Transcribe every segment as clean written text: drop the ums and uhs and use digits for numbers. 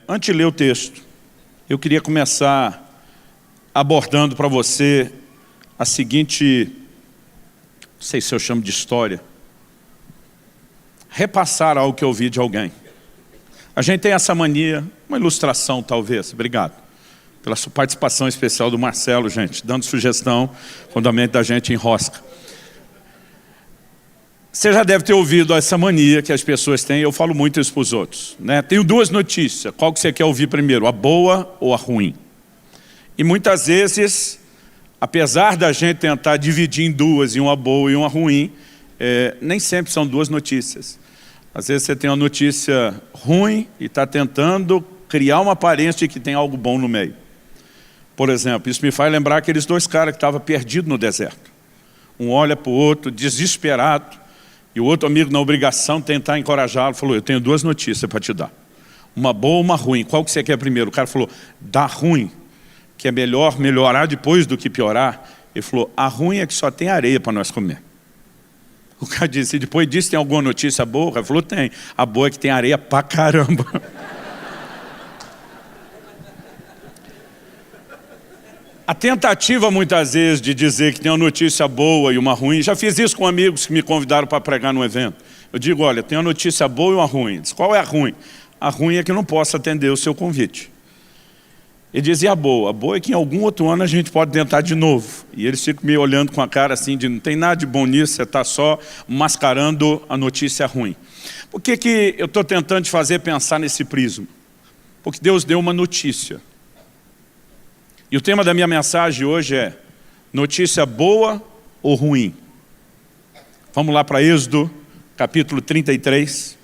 Antes de ler o texto, eu queria começar abordando para você a seguinte, não sei se eu chamo de história, repassar algo que eu ouvi de alguém. A gente tem essa mania, uma ilustração talvez, obrigado, pela sua participação especial do Marcelo, gente, dando sugestão, quando a mente da gente enrosca. Você já deve ter ouvido essa mania que as pessoas têm, eu falo muito isso para os outros, né? Tenho duas notícias, qual que você quer ouvir primeiro, a boa ou a ruim? E muitas vezes, apesar da gente tentar dividir em duas, em uma boa e uma ruim, nem sempre são duas notícias. Às vezes você tem uma notícia ruim e está tentando criar uma aparência de que tem algo bom no meio. Por exemplo, isso me faz lembrar aqueles dois caras que estavam perdidos no deserto. Um olha para o outro, desesperado, e o outro amigo, na obrigação de tentar encorajá-lo, falou, eu tenho duas notícias para te dar. Uma boa e uma ruim. Qual que você quer primeiro? O cara falou, dá ruim, que é melhor melhorar depois do que piorar. Ele falou, a ruim é que só tem areia para nós comer. O cara disse, e depois disso tem alguma notícia boa? O cara falou, tem. A boa é que tem areia pra caramba. A tentativa, muitas vezes, de dizer que tem uma notícia boa e uma ruim, já fiz isso com amigos que me convidaram para pregar num evento. Eu digo, olha, tem uma notícia boa e uma ruim. Diz, qual é a ruim? A ruim é que eu não posso atender o seu convite. Ele dizia, a boa é que em algum outro ano a gente pode tentar de novo. E eles ficam me olhando com a cara assim, de não tem nada de bom nisso, você está só mascarando a notícia ruim. Por que eu estou tentando te fazer pensar nesse prisma? Porque Deus deu uma notícia. E o tema da minha mensagem hoje é notícia boa ou ruim? Vamos lá para Êxodo, capítulo 33.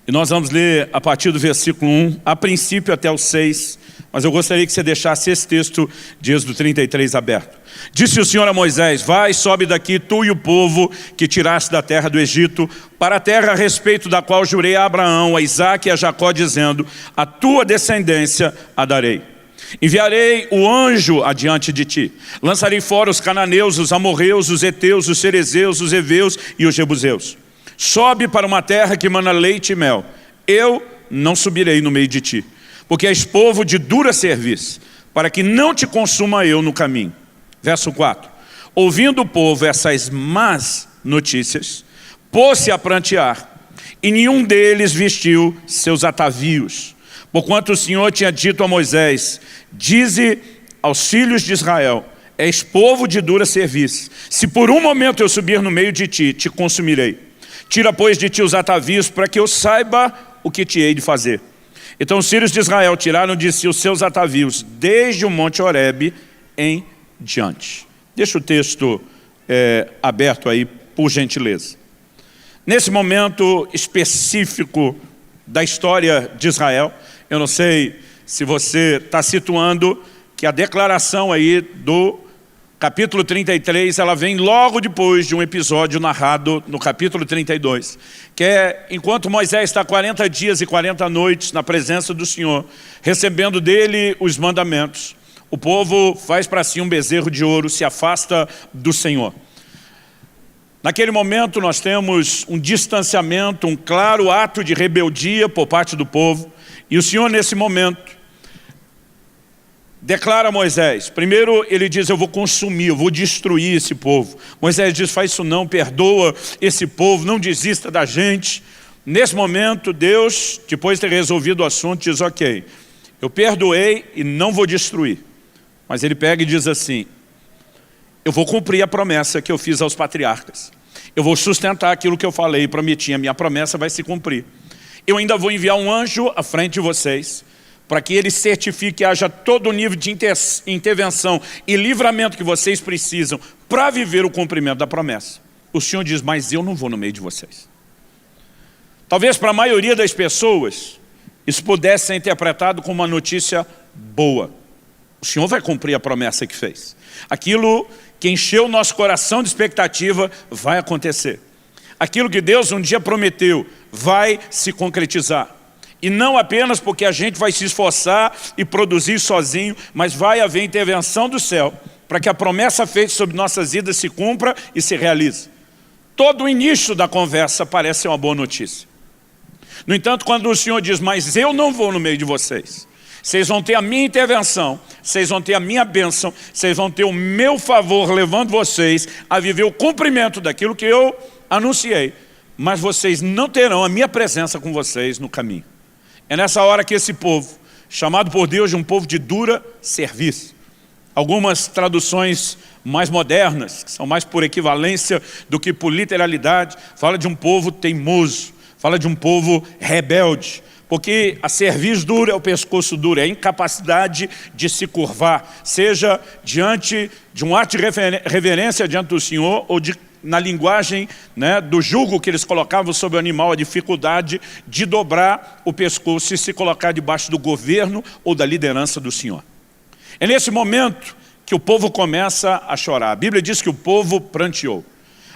E nós vamos ler a partir do versículo 1, a princípio até o 6. Mas eu gostaria que você deixasse esse texto de Êxodo 33 aberto. Disse o Senhor a Moisés, vai, sobe daqui, tu e o povo que tiraste da terra do Egito, para a terra a respeito da qual jurei a Abraão, a Isaque e a Jacó, dizendo, a tua descendência a darei. Enviarei o anjo adiante de ti. Lançarei fora os cananeus, os amorreus, os heteus, os cerezeus, os heveus e os jebuseus. Sobe para uma terra que mana leite e mel. Eu não subirei no meio de ti, porque és povo de dura serviço, para que não te consuma eu no caminho. Verso 4. Ouvindo o povo essas más notícias, pôs-se a prantear, e nenhum deles vestiu seus atavios. Porquanto o Senhor tinha dito a Moisés, dize aos filhos de Israel, és povo de dura serviço, se por um momento eu subir no meio de ti, te consumirei. Tira, pois, de ti os atavios, para que eu saiba o que te hei de fazer. Então os filhos de Israel tiraram de si os seus atavios, desde o monte Horebe em diante. Deixa o texto aberto aí, por gentileza. Nesse momento específico da história de Israel, eu não sei se você está situando que a declaração aí do capítulo 33, ela vem logo depois de um episódio narrado no capítulo 32, que é enquanto Moisés está 40 dias e 40 noites na presença do Senhor, recebendo dele os mandamentos, o povo faz para si um bezerro de ouro, se afasta do Senhor. Naquele momento nós temos um distanciamento, um claro ato de rebeldia por parte do povo, e o Senhor nesse momento declara a Moisés, primeiro ele diz, eu vou consumir, eu vou destruir esse povo. Moisés diz, faz isso não, perdoa esse povo, não desista da gente. Nesse momento Deus, depois de ter resolvido o assunto, diz, ok, eu perdoei e não vou destruir. Mas ele pega e diz assim, eu vou cumprir a promessa que eu fiz aos patriarcas. Eu vou sustentar aquilo que eu falei e prometi, a minha promessa vai se cumprir. Eu ainda vou enviar um anjo à frente de vocês, para que ele certifique que haja todo o nível de intervenção e livramento que vocês precisam para viver o cumprimento da promessa. O Senhor diz, mas eu não vou no meio de vocês. Talvez para a maioria das pessoas, isso pudesse ser interpretado como uma notícia boa. O Senhor vai cumprir a promessa que fez. Aquilo que encheu o nosso coração de expectativa vai acontecer. Aquilo que Deus um dia prometeu vai se concretizar. E não apenas porque a gente vai se esforçar e produzir sozinho, mas vai haver intervenção do céu para que a promessa feita sobre nossas vidas se cumpra e se realize. Todo o início da conversa parece ser uma boa notícia. No entanto, quando o Senhor diz, mas eu não vou no meio de vocês, vocês vão ter a minha intervenção, vocês vão ter a minha bênção, vocês vão ter o meu favor, levando vocês a viver o cumprimento daquilo que eu anunciei, mas vocês não terão a minha presença com vocês no caminho. É nessa hora que esse povo, chamado por Deus de um povo de dura serviço, algumas traduções mais modernas, que são mais por equivalência do que por literalidade, fala de um povo teimoso, fala de um povo rebelde, porque a cerviz dura é o pescoço duro, é a incapacidade de se curvar, seja diante de um ato de reverência diante do Senhor, ou na linguagem, né, do jugo que eles colocavam sobre o animal, a dificuldade de dobrar o pescoço e se colocar debaixo do governo ou da liderança do Senhor. É nesse momento que o povo começa a chorar. A Bíblia diz que o povo pranteou.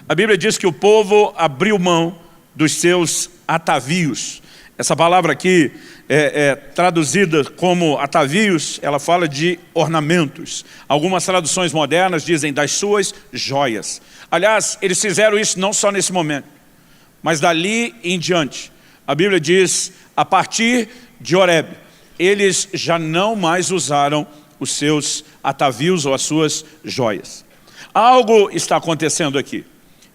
A Bíblia diz que o povo abriu mão dos seus atavios. Essa palavra aqui traduzida como atavios, ela fala de ornamentos. Algumas traduções modernas dizem das suas joias. Aliás, eles fizeram isso não só nesse momento, mas dali em diante. A Bíblia diz, a partir de Horebe, eles já não mais usaram os seus atavios ou as suas joias. Algo está acontecendo aqui.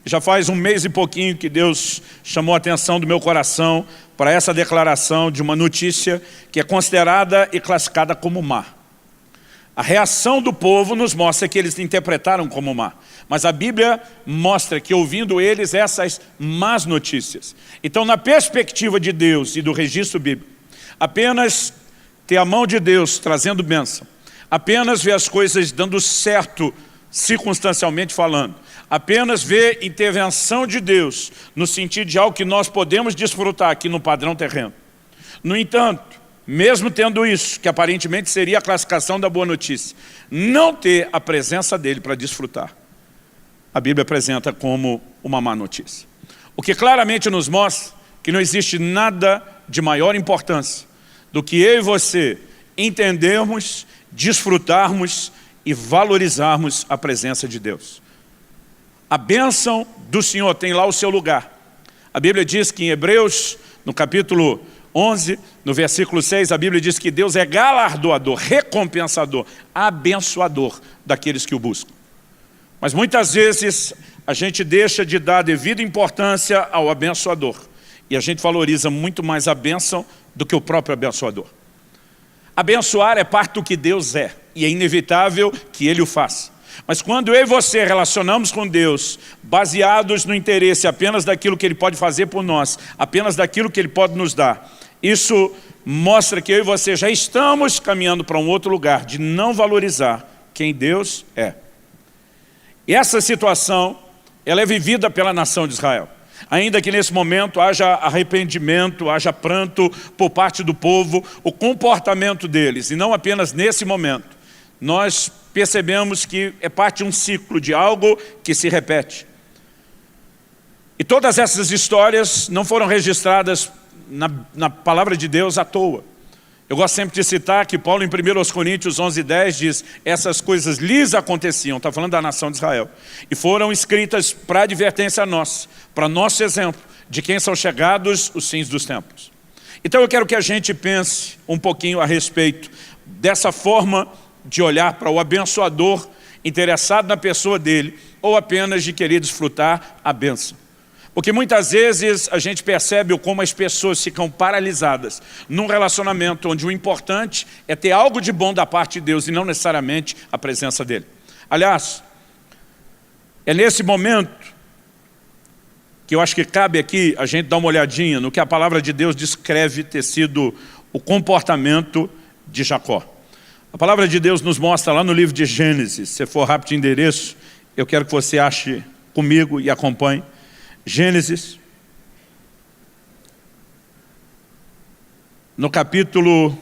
Já faz um mês e pouquinho que Deus chamou a atenção do meu coração para essa declaração de uma notícia que é considerada e classificada como má. A reação do povo nos mostra que eles interpretaram como má. Mas a Bíblia mostra que ouvindo eles essas más notícias. Então, na perspectiva de Deus e do registro bíblico, apenas ter a mão de Deus trazendo bênção, apenas ver as coisas dando certo circunstancialmente falando, apenas ver intervenção de Deus no sentido de algo que nós podemos desfrutar aqui no padrão terreno. No entanto, mesmo tendo isso, que aparentemente seria a classificação da boa notícia, não ter a presença dele para desfrutar, a Bíblia apresenta como uma má notícia. O que claramente nos mostra que não existe nada de maior importância do que eu e você entendermos, desfrutarmos e valorizarmos a presença de Deus. A bênção do Senhor tem lá o seu lugar. A Bíblia diz que em Hebreus, no capítulo 11, no versículo 6, a Bíblia diz que Deus é galardoador, recompensador, abençoador daqueles que o buscam. Mas muitas vezes a gente deixa de dar devida importância ao abençoador. E a gente valoriza muito mais a bênção do que o próprio abençoador. Abençoar é parte do que Deus é, e é inevitável que Ele o faça. Mas quando eu e você relacionamos com Deus, baseados no interesse apenas daquilo que Ele pode fazer por nós, apenas daquilo que Ele pode nos dar, isso mostra que eu e você já estamos caminhando para um outro lugar, de não valorizar quem Deus é. E essa situação, ela é vivida pela nação de Israel. Ainda que nesse momento haja arrependimento, haja pranto por parte do povo, o comportamento deles, e não apenas nesse momento, nós percebemos que é parte de um ciclo, de algo que se repete. E todas essas histórias não foram registradas na palavra de Deus à toa. Eu gosto sempre de citar que Paulo em 1 Coríntios 11:10 diz, essas coisas lhes aconteciam, está falando da nação de Israel, e foram escritas para advertência nossa, para nosso exemplo, de quem são chegados os fins dos tempos. Então eu quero que a gente pense um pouquinho a respeito dessa forma de olhar para o abençoador interessado na pessoa dele, ou apenas de querer desfrutar a bênção. Porque muitas vezes a gente percebe como as pessoas ficam paralisadas num relacionamento onde o importante é ter algo de bom da parte de Deus e não necessariamente a presença dele. Aliás, é nesse momento que eu acho que cabe aqui a gente dar uma olhadinha no que a palavra de Deus descreve ter sido o comportamento de Jacó. A palavra de Deus nos mostra lá no livro de Gênesis, se for rápido de endereço, eu quero que você ache comigo e acompanhe. Gênesis, no capítulo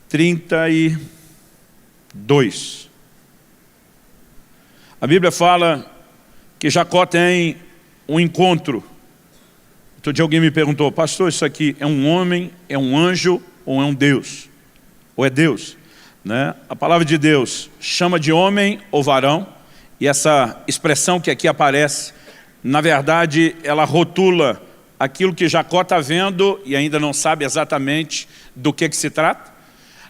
32. A Bíblia fala que Jacó tem um encontro. Outro dia alguém me perguntou, pastor, isso aqui é um homem, é um anjo ou é um Deus? Ou é Deus? Né? A palavra de Deus chama de homem ou varão, e essa expressão que aqui aparece na verdade, ela rotula aquilo que Jacó está vendo e ainda não sabe exatamente do que se trata.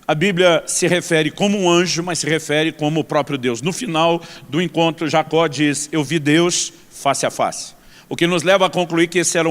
A Bíblia se refere como um anjo, mas se refere como o próprio Deus. No final do encontro, Jacó diz, eu vi Deus face a face. O que nos leva a concluir que esse era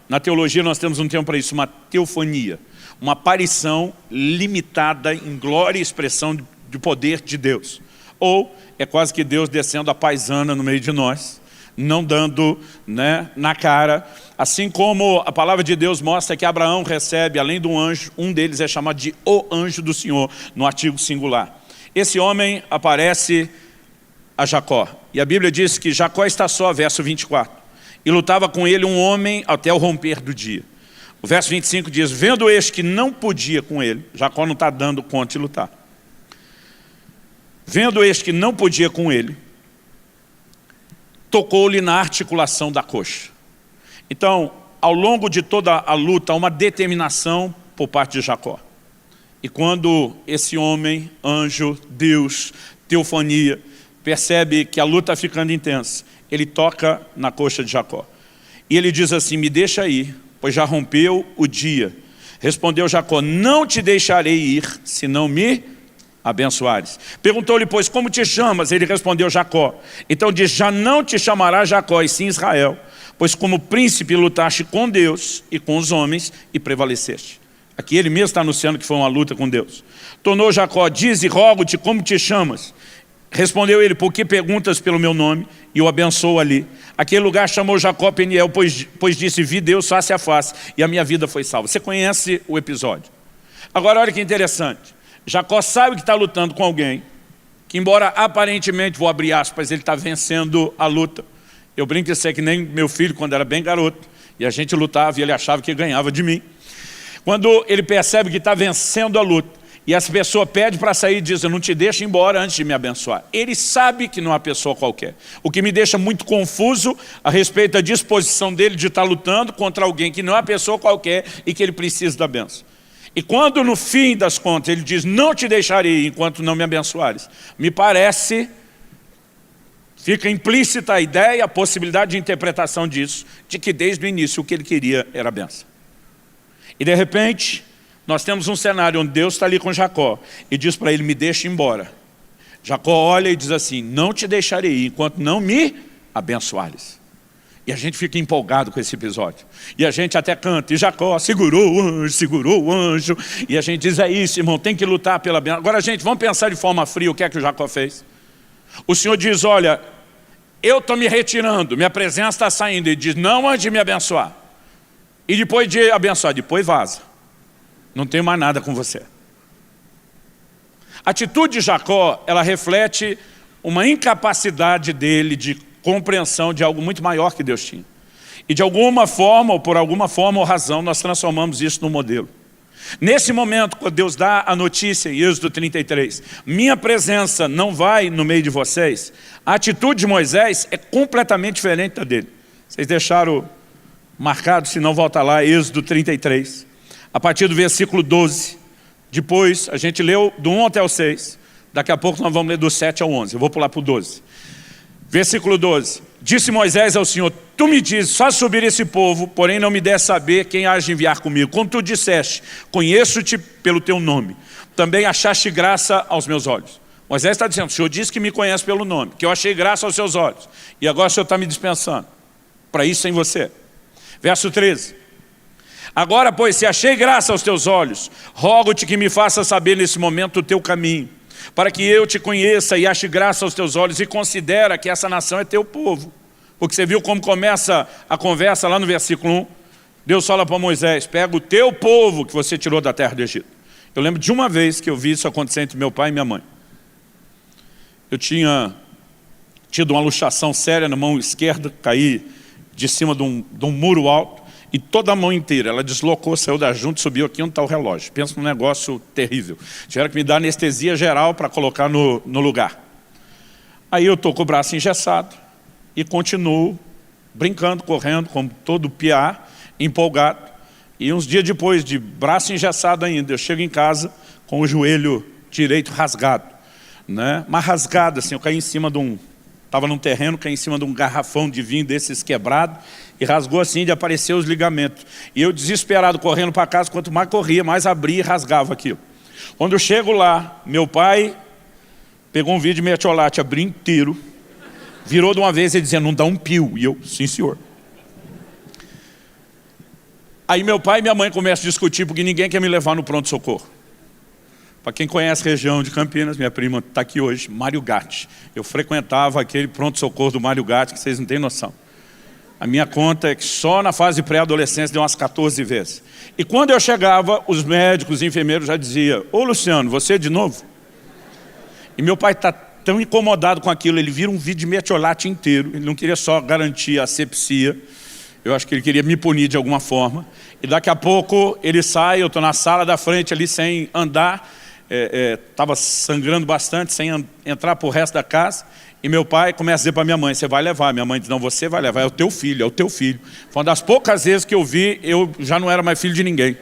na teologia nós temos um termo para isso, uma teofania. Uma aparição limitada em glória e expressão de poder de Deus. Ou é quase que Deus descendo a paisana no meio de nós, não dando, né, na cara. Assim como a palavra de Deus mostra que Abraão recebe, além de um anjo, um deles é chamado de o anjo do Senhor, no artigo singular. Esse homem aparece a Jacó. E a Bíblia diz que Jacó está só, verso 24. E lutava com ele um homem até o romper do dia. O verso 25 diz, vendo este que não podia com ele, Jacó não está dando conta de lutar. Vendo este que não podia com ele, tocou-lhe na articulação da coxa. Então, ao longo de toda a luta, há uma determinação por parte de Jacó. E quando esse homem, anjo, Deus, teofania, percebe que a luta está ficando intensa, ele toca na coxa de Jacó. E ele diz assim, me deixa ir, pois já rompeu o dia. Respondeu Jacó, não te deixarei ir, se não me abençoares. Perguntou-lhe, pois, como te chamas? Ele respondeu, Jacó. Então diz, já não te chamará Jacó, e sim Israel, pois como príncipe lutaste com Deus e com os homens e prevaleceste. Aqui ele mesmo está anunciando que foi uma luta com Deus. Tornou Jacó, diz e rogo-te, como te chamas? Respondeu ele, por que perguntas pelo meu nome? E o abençoou ali. Aquele lugar chamou Jacó Peniel, pois disse, vi Deus face a face, e a minha vida foi salva. Você conhece o episódio. Agora olha que interessante. Jacó sabe que está lutando com alguém, que embora aparentemente, vou abrir aspas, ele está vencendo a luta. Eu brinco isso é que nem meu filho quando era bem garoto, e a gente lutava e ele achava que ganhava de mim. Quando ele percebe que está vencendo a luta, e essa pessoa pede para sair e diz, eu não te deixo embora antes de me abençoar. Ele sabe que não é uma pessoa qualquer. O que me deixa muito confuso a respeito da disposição dele de estar lutando contra alguém que não é uma pessoa qualquer e que ele precisa da bênção. E quando no fim das contas ele diz, não te deixarei enquanto não me abençoares, me parece, fica implícita a ideia, a possibilidade de interpretação disso, de que desde o início o que ele queria era a bênção. E de repente, nós temos um cenário onde Deus está ali com Jacó e diz para ele, me deixa embora. Jacó olha e diz assim, não te deixarei enquanto não me abençoares. E a gente fica empolgado com esse episódio. E a gente até canta, e Jacó segurou o anjo. E a gente diz, é isso, irmão, tem que lutar pela bênção. Agora, gente, vamos pensar de forma fria o que é que o Jacó fez. O Senhor diz, olha, eu estou me retirando, minha presença está saindo. Ele diz, não antes de me abençoar. E depois de abençoar, depois vaza. Não tenho mais nada com você. A atitude de Jacó, ela reflete uma incapacidade dele de compreensão de algo muito maior que Deus tinha. E de alguma forma, ou por alguma forma ou razão, nós transformamos isso num modelo. Nesse momento, quando Deus dá a notícia, em Êxodo 33, minha presença não vai no meio de vocês, a atitude de Moisés é completamente diferente da dele. Vocês deixaram marcado, se não volta lá, Êxodo 33. A partir do versículo 12, depois a gente leu do 1 até o 6, daqui a pouco nós vamos ler do 7 ao 11, eu vou pular para o 12. Versículo 12, disse Moisés ao Senhor, tu me dizes, faz subir esse povo, porém não me des saber quem há de enviar comigo. Como tu disseste, conheço-te pelo teu nome, também achaste graça aos meus olhos. Moisés está dizendo, o Senhor disse que me conhece pelo nome, que eu achei graça aos seus olhos, e agora o Senhor está me dispensando, para isso sem você. Verso 13, agora pois, se achei graça aos teus olhos, rogo-te que me faça saber nesse momento o teu caminho, para que eu te conheça e ache graça aos teus olhos e considera que essa nação é teu povo. Porque você viu como começa a conversa lá no versículo 1? Deus fala para Moisés, pega o teu povo que você tirou da terra do Egito. Eu lembro de uma vez que eu vi isso acontecer entre meu pai e minha mãe. Eu tinha tido uma luxação séria na mão esquerda, caí de cima de um muro alto, e toda a mão inteira, ela deslocou, saiu da junta e subiu aqui onde está o relógio. Pensa num negócio terrível. Tiveram que me dar anestesia geral para colocar no lugar. Aí eu estou com o braço engessado e continuo brincando, correndo, como todo piá, empolgado. E uns dias depois, de braço engessado ainda, eu chego em casa com o joelho direito rasgado. Né? Mas rasgado assim, eu caí em cima de Estava num terreno, caiu em cima de um garrafão de vinho desses quebrado e rasgou assim de aparecer os ligamentos. E eu desesperado, correndo para casa, quanto mais corria, mais abria e rasgava aquilo. Quando eu chego lá, meu pai pegou um vidro de mertiolate, abriu inteiro, virou de uma vez e dizia, não dá um pio. E eu, sim senhor. Aí meu pai e minha mãe começam a discutir porque ninguém quer me levar no pronto-socorro. Para quem conhece a região de Campinas, minha prima está aqui hoje, Mário Gatti. Eu frequentava aquele pronto-socorro do Mário Gatti, que vocês não têm noção. A minha conta é que só na fase pré-adolescência deu umas 14 vezes. E quando eu chegava, os médicos, os enfermeiros já diziam, ô Luciano, você de novo? E meu pai está tão incomodado com aquilo, ele vira um vidro de mertiolate inteiro, ele não queria só garantir a asepsia, eu acho que ele queria me punir de alguma forma. E daqui a pouco ele sai, eu estou na sala da frente ali sem andar, estava sangrando bastante, sem entrar para o resto da casa. E meu pai começa a dizer para minha mãe, você vai levar. Minha mãe diz, não, você vai levar, é o teu filho, é o teu filho. Foi uma das poucas vezes que eu vi, eu já não era mais filho de ninguém.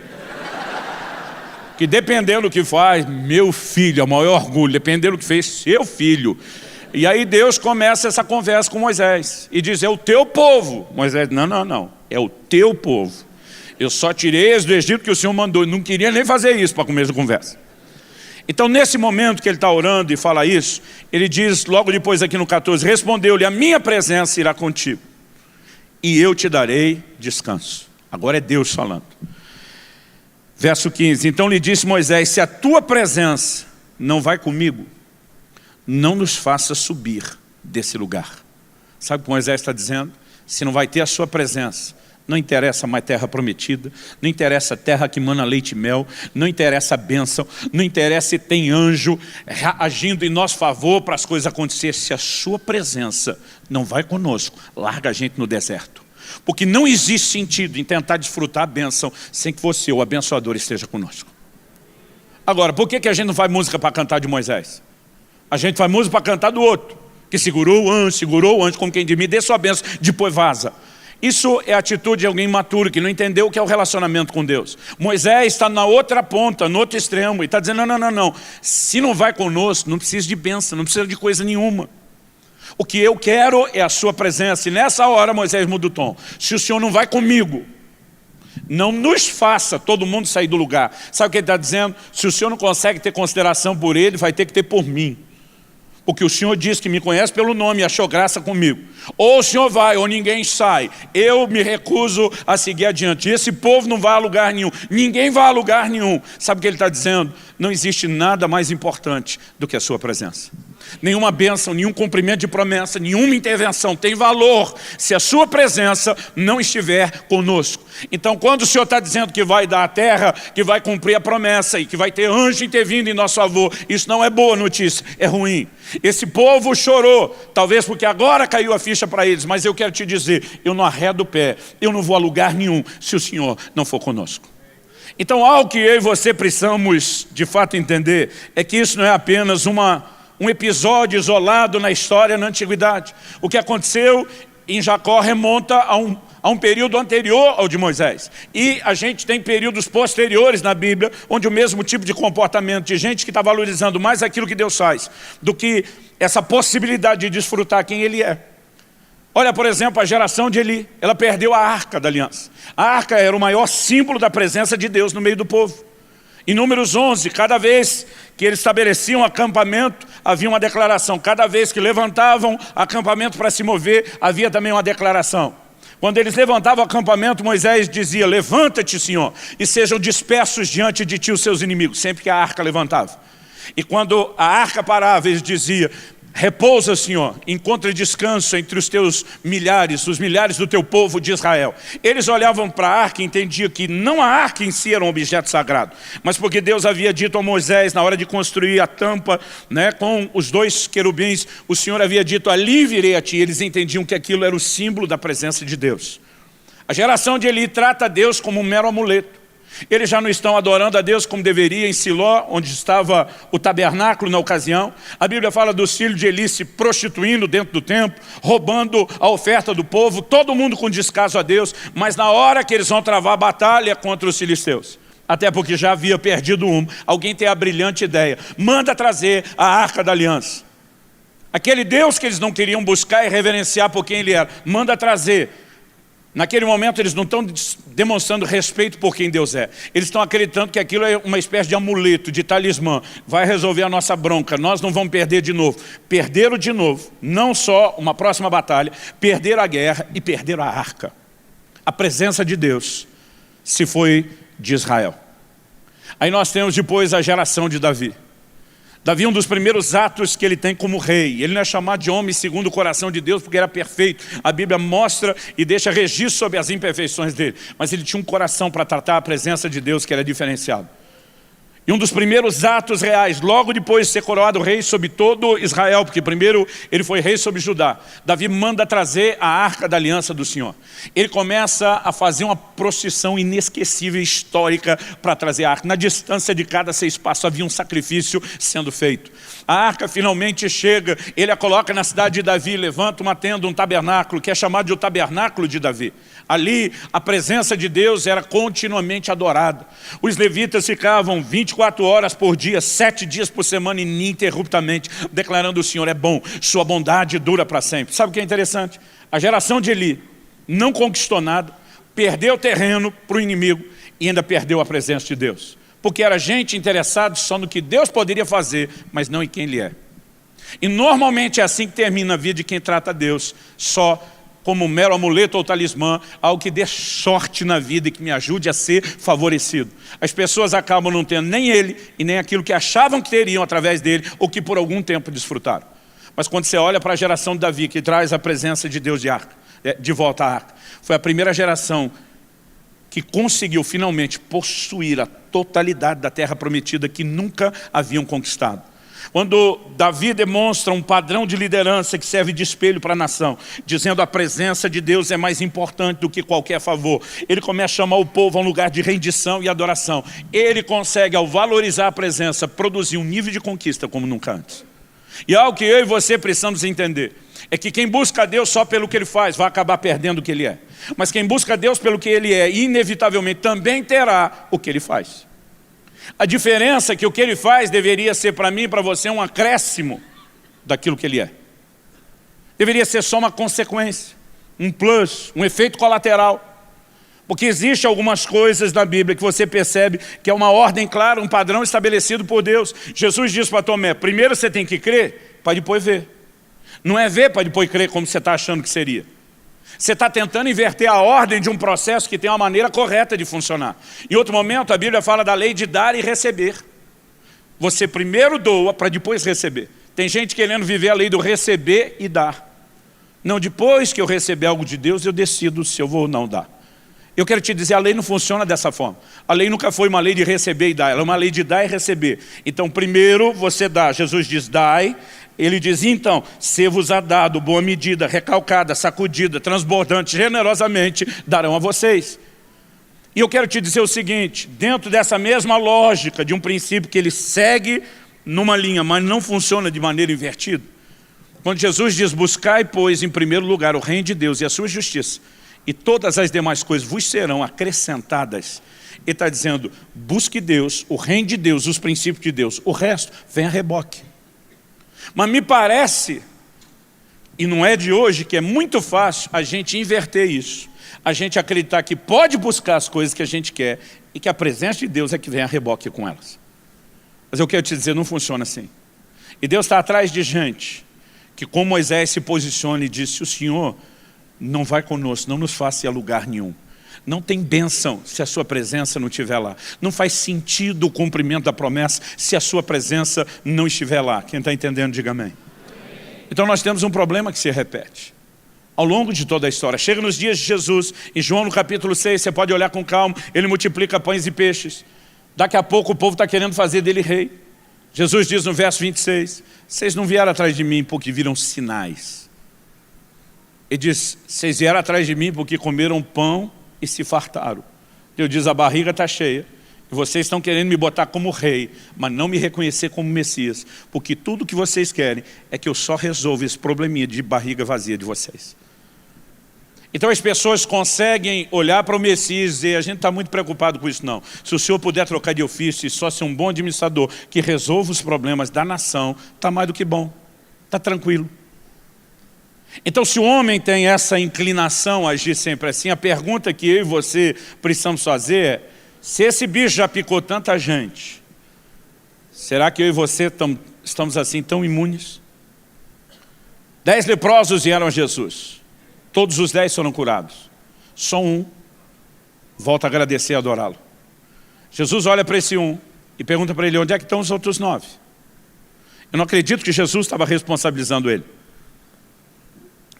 Que dependendo do que faz, meu filho, é o maior orgulho, dependendo do que fez, seu filho. E aí Deus começa essa conversa com Moisés e diz, é o teu povo. Moisés, não, é o teu povo. Eu só tirei eles do Egito que o Senhor mandou, eu não queria nem fazer isso para começar a conversa. Então nesse momento que ele está orando e fala isso, ele diz logo depois aqui no 14, respondeu-lhe, a minha presença irá contigo e eu te darei descanso. Agora é Deus falando. Verso 15, então lhe disse Moisés, se a tua presença não vai comigo, não nos faça subir desse lugar. Sabe o que Moisés está dizendo? Se não vai ter a sua presença, não interessa mais terra prometida, não interessa terra que mana leite e mel, não interessa a bênção, não interessa se tem anjo agindo em nosso favor para as coisas acontecerem. Se a sua presença não vai conosco, larga a gente no deserto. Porque não existe sentido em tentar desfrutar a bênção sem que você, o abençoador, esteja conosco. Agora, por que a gente não faz música para cantar de Moisés? A gente faz música para cantar do outro, que segurou o anjo, como quem diz, me dê sua bênção, depois vaza. Isso é a atitude de alguém maturo, que não entendeu o que é o relacionamento com Deus. Moisés está na outra ponta, no outro extremo, e está dizendo, não, se não vai conosco, não precisa de bênção, não precisa de coisa nenhuma. O que eu quero é a sua presença. E nessa hora Moisés muda o tom. Se o Senhor não vai comigo, não nos faça todo mundo sair do lugar. Sabe o que ele está dizendo? Se o Senhor não consegue ter consideração por ele, vai ter que ter por mim. Porque o Senhor diz que me conhece pelo nome e achou graça comigo. Ou o Senhor vai, ou ninguém sai. Eu me recuso a seguir adiante. Esse povo não vai a lugar nenhum. Ninguém vai a lugar nenhum. Sabe o que ele está dizendo? Não existe nada mais importante do que a sua presença. Nenhuma bênção, nenhum cumprimento de promessa, nenhuma intervenção tem valor se a sua presença não estiver conosco. Então quando o Senhor está dizendo que vai dar a terra, que vai cumprir a promessa e que vai ter anjo intervindo em nosso favor, isso não é boa notícia, é ruim. Esse povo chorou, talvez porque agora caiu a ficha para eles, mas eu quero te dizer, eu não arredo o pé, eu não vou a lugar nenhum se o Senhor não for conosco. Então algo que eu e você precisamos de fato entender é que isso não é apenas um episódio isolado na história na antiguidade. O que aconteceu em Jacó remonta a um período anterior ao de Moisés. E a gente tem períodos posteriores na Bíblia, onde o mesmo tipo de comportamento de gente que está valorizando mais aquilo que Deus faz, do que essa possibilidade de desfrutar quem Ele é. Olha, por exemplo, a geração de Eli, ela perdeu a arca da aliança. A arca era o maior símbolo da presença de Deus no meio do povo. Em Números 11, cada vez que eles estabeleciam um acampamento, havia uma declaração. Cada vez que levantavam acampamento para se mover, havia também uma declaração. Quando eles levantavam o acampamento, Moisés dizia, levanta-te, Senhor, e sejam dispersos diante de ti os seus inimigos, sempre que a arca levantava. E quando a arca parava, ele dizia, repousa, Senhor, encontre descanso entre os teus milhares, os milhares do teu povo de Israel. Eles olhavam para a arca e entendiam que não a arca em si era um objeto sagrado, mas porque Deus havia dito a Moisés, na hora de construir a tampa, com os dois querubins, o Senhor havia dito, ali virei a ti. Eles entendiam que aquilo era o símbolo da presença de Deus. A geração de Eli trata Deus como um mero amuleto. Eles já não estão adorando a Deus como deveria em Siló, onde estava o tabernáculo na ocasião. A Bíblia fala dos filhos de Eli se prostituindo dentro do templo, roubando a oferta do povo, todo mundo com descaso a Deus, mas na hora que eles vão travar a batalha contra os filisteus, até porque já havia perdido alguém tem a brilhante ideia, manda trazer a arca da aliança. Aquele Deus que eles não queriam buscar e reverenciar por quem Ele era, manda trazer. Naquele momento eles não estão demonstrando respeito por quem Deus é. Eles estão acreditando que aquilo é uma espécie de amuleto, de talismã. Vai resolver a nossa bronca, nós não vamos perder de novo. Perderam de novo, não só uma próxima batalha, perderam a guerra e perderam a arca. A presença de Deus se foi de Israel. Aí nós temos depois a geração de Davi. Davi, um dos primeiros atos que ele tem como rei, ele não é chamado de homem segundo o coração de Deus porque era perfeito. A Bíblia mostra e deixa registro sobre as imperfeições dele. Mas ele tinha um coração para tratar a presença de Deus que era diferenciado. E um dos primeiros atos reais, logo depois de ser coroado rei sobre todo Israel, porque primeiro ele foi rei sobre Judá, Davi manda trazer a arca da aliança do Senhor. Ele começa a fazer uma procissão inesquecível, histórica, para trazer a arca. Na distância de cada 6 passos havia um sacrifício sendo feito. A arca finalmente chega, ele a coloca na cidade de Davi, levanta uma tenda, um tabernáculo, que é chamado de o tabernáculo de Davi. Ali a presença de Deus era continuamente adorada. Os levitas ficavam 24 horas por dia, 7 dias por semana, ininterruptamente, declarando: o Senhor é bom, sua bondade dura para sempre. Sabe o que é interessante? A geração de Eli não conquistou nada, perdeu terreno para o inimigo e ainda perdeu a presença de Deus. Porque era gente interessada só no que Deus poderia fazer, mas não em quem Ele é. E normalmente é assim que termina a vida de quem trata Deus só como um mero amuleto ou talismã, algo que dê sorte na vida e que me ajude a ser favorecido. As pessoas acabam não tendo nem Ele e nem aquilo que achavam que teriam através dele ou que por algum tempo desfrutaram. Mas quando você olha para a geração de Davi, que traz a presença de Deus de volta à arca, foi a primeira geração que conseguiu finalmente possuir a totalidade da terra prometida que nunca haviam conquistado. Quando Davi demonstra um padrão de liderança que serve de espelho para a nação, dizendo a presença de Deus é mais importante do que qualquer favor, ele começa a chamar o povo a um lugar de rendição e adoração. Ele consegue, ao valorizar a presença, produzir um nível de conquista como nunca antes. E algo que eu e você precisamos entender é que quem busca a Deus só pelo que Ele faz vai acabar perdendo o que Ele é. Mas quem busca a Deus pelo que Ele é, inevitavelmente também terá o que Ele faz. A diferença é que o que Ele faz deveria ser para mim e para você um acréscimo daquilo que Ele é. Deveria ser só uma consequência, um plus, um efeito colateral. Porque existe algumas coisas na Bíblia que você percebe que é uma ordem clara, um padrão estabelecido por Deus. Jesus diz para Tomé: primeiro você tem que crer para depois ver. Não é ver para depois crer como você está achando que seria. Você está tentando inverter a ordem de um processo que tem uma maneira correta de funcionar. Em outro momento a Bíblia fala da lei de dar e receber. Você primeiro doa para depois receber. Tem gente querendo viver a lei do receber e dar. Não, depois que eu receber algo de Deus eu decido se eu vou ou não dar. Eu quero te dizer, a lei não funciona dessa forma. A lei nunca foi uma lei de receber e dar, ela é uma lei de dar e receber. Então primeiro você dá, Jesus diz dai, ele diz então, ser-vos-á dado, boa medida, recalcada, sacudida, transbordante, generosamente darão a vocês. E eu quero te dizer o seguinte, dentro dessa mesma lógica de um princípio que ele segue numa linha, mas não funciona de maneira invertida. Quando Jesus diz, buscai, pois, em primeiro lugar o reino de Deus e a sua justiça, e todas as demais coisas vos serão acrescentadas. Ele está dizendo, busque Deus, o reino de Deus, os princípios de Deus. O resto vem a reboque. Mas me parece, e não é de hoje, que é muito fácil a gente inverter isso. A gente acreditar que pode buscar as coisas que a gente quer e que a presença de Deus é que vem a reboque com elas. Mas eu quero te dizer, não funciona assim. E Deus está atrás de gente que, como Moisés se posiciona e disse, o Senhor não vai conosco, não nos faça ir a lugar nenhum. Não tem bênção se a sua presença não estiver lá. Não faz sentido o cumprimento da promessa se a sua presença não estiver lá. Quem está entendendo, diga amém. Então nós temos um problema que se repete ao longo de toda a história. Chega nos dias de Jesus, em João no capítulo 6, você pode olhar com calma, ele multiplica pães e peixes. Daqui a pouco o povo está querendo fazer dele rei. Jesus diz no verso 26, vocês não vieram atrás de mim porque viram sinais. Ele diz, vocês vieram atrás de mim porque comeram pão e se fartaram. Deus diz, a barriga está cheia, e vocês estão querendo me botar como rei, mas não me reconhecer como Messias, porque tudo que vocês querem é que eu só resolva esse probleminha de barriga vazia de vocês. Então as pessoas conseguem olhar para o Messias e dizer, a gente está muito preocupado com isso não. Se o Senhor puder trocar de ofício e só ser um bom administrador que resolva os problemas da nação, está mais do que bom. Está tranquilo. Então, se o homem tem essa inclinação a agir sempre assim, a pergunta que eu e você precisamos fazer é: se esse bicho já picou tanta gente, será que eu e você estamos assim tão imunes? 10 leprosos vieram a Jesus. Todos os 10 foram curados. Só um volta a agradecer e adorá-lo. Jesus olha para esse um e pergunta para ele: onde é que estão os outros 9? Eu não acredito que Jesus estava responsabilizando ele.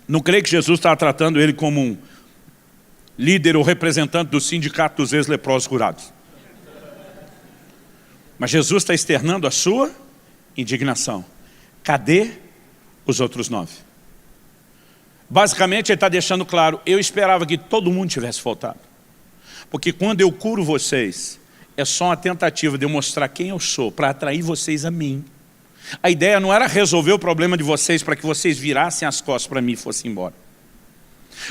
Não creio que Jesus estava tratando ele como um líder ou representante do sindicato dos ex-leprosos curados. Mas Jesus está externando a sua indignação. Cadê os outros 9? Basicamente ele está deixando claro: eu esperava que todo mundo tivesse voltado. Porque quando eu curo vocês, é só uma tentativa de eu mostrar quem eu sou, para atrair vocês a mim. A ideia não era resolver o problema de vocês para que vocês virassem as costas para mim e fossem embora.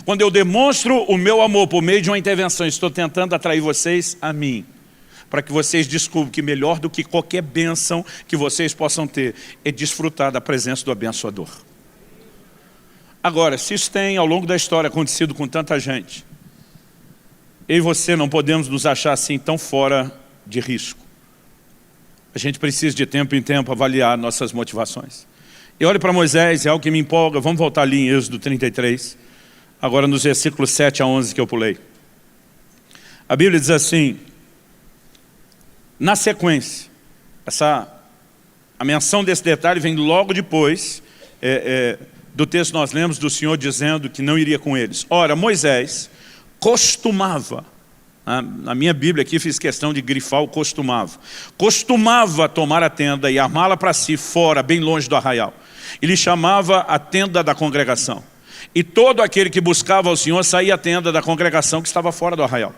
Quando eu demonstro o meu amor por meio de uma intervenção, estou tentando atrair vocês a mim, para que vocês descubram que melhor do que qualquer bênção que vocês possam ter é desfrutar da presença do abençoador. Agora, se isso tem ao longo da história acontecido com tanta gente, eu e você não podemos nos achar assim tão fora de risco. A gente precisa de tempo em tempo avaliar nossas motivações. E olhe para Moisés, é algo que me empolga. Vamos voltar ali em Êxodo 33, agora nos versículos 7 a 11 que eu pulei. A Bíblia diz assim, na sequência, a menção desse detalhe vem logo depois do texto que nós lemos do Senhor dizendo que não iria com eles. Ora, Moisés costumava, na minha Bíblia aqui fiz questão de grifar o costumava tomar a tenda e armá-la para si fora, bem longe do arraial. Ele chamava a tenda da congregação. E todo aquele que buscava ao Senhor saía à tenda da congregação que estava fora do arraial.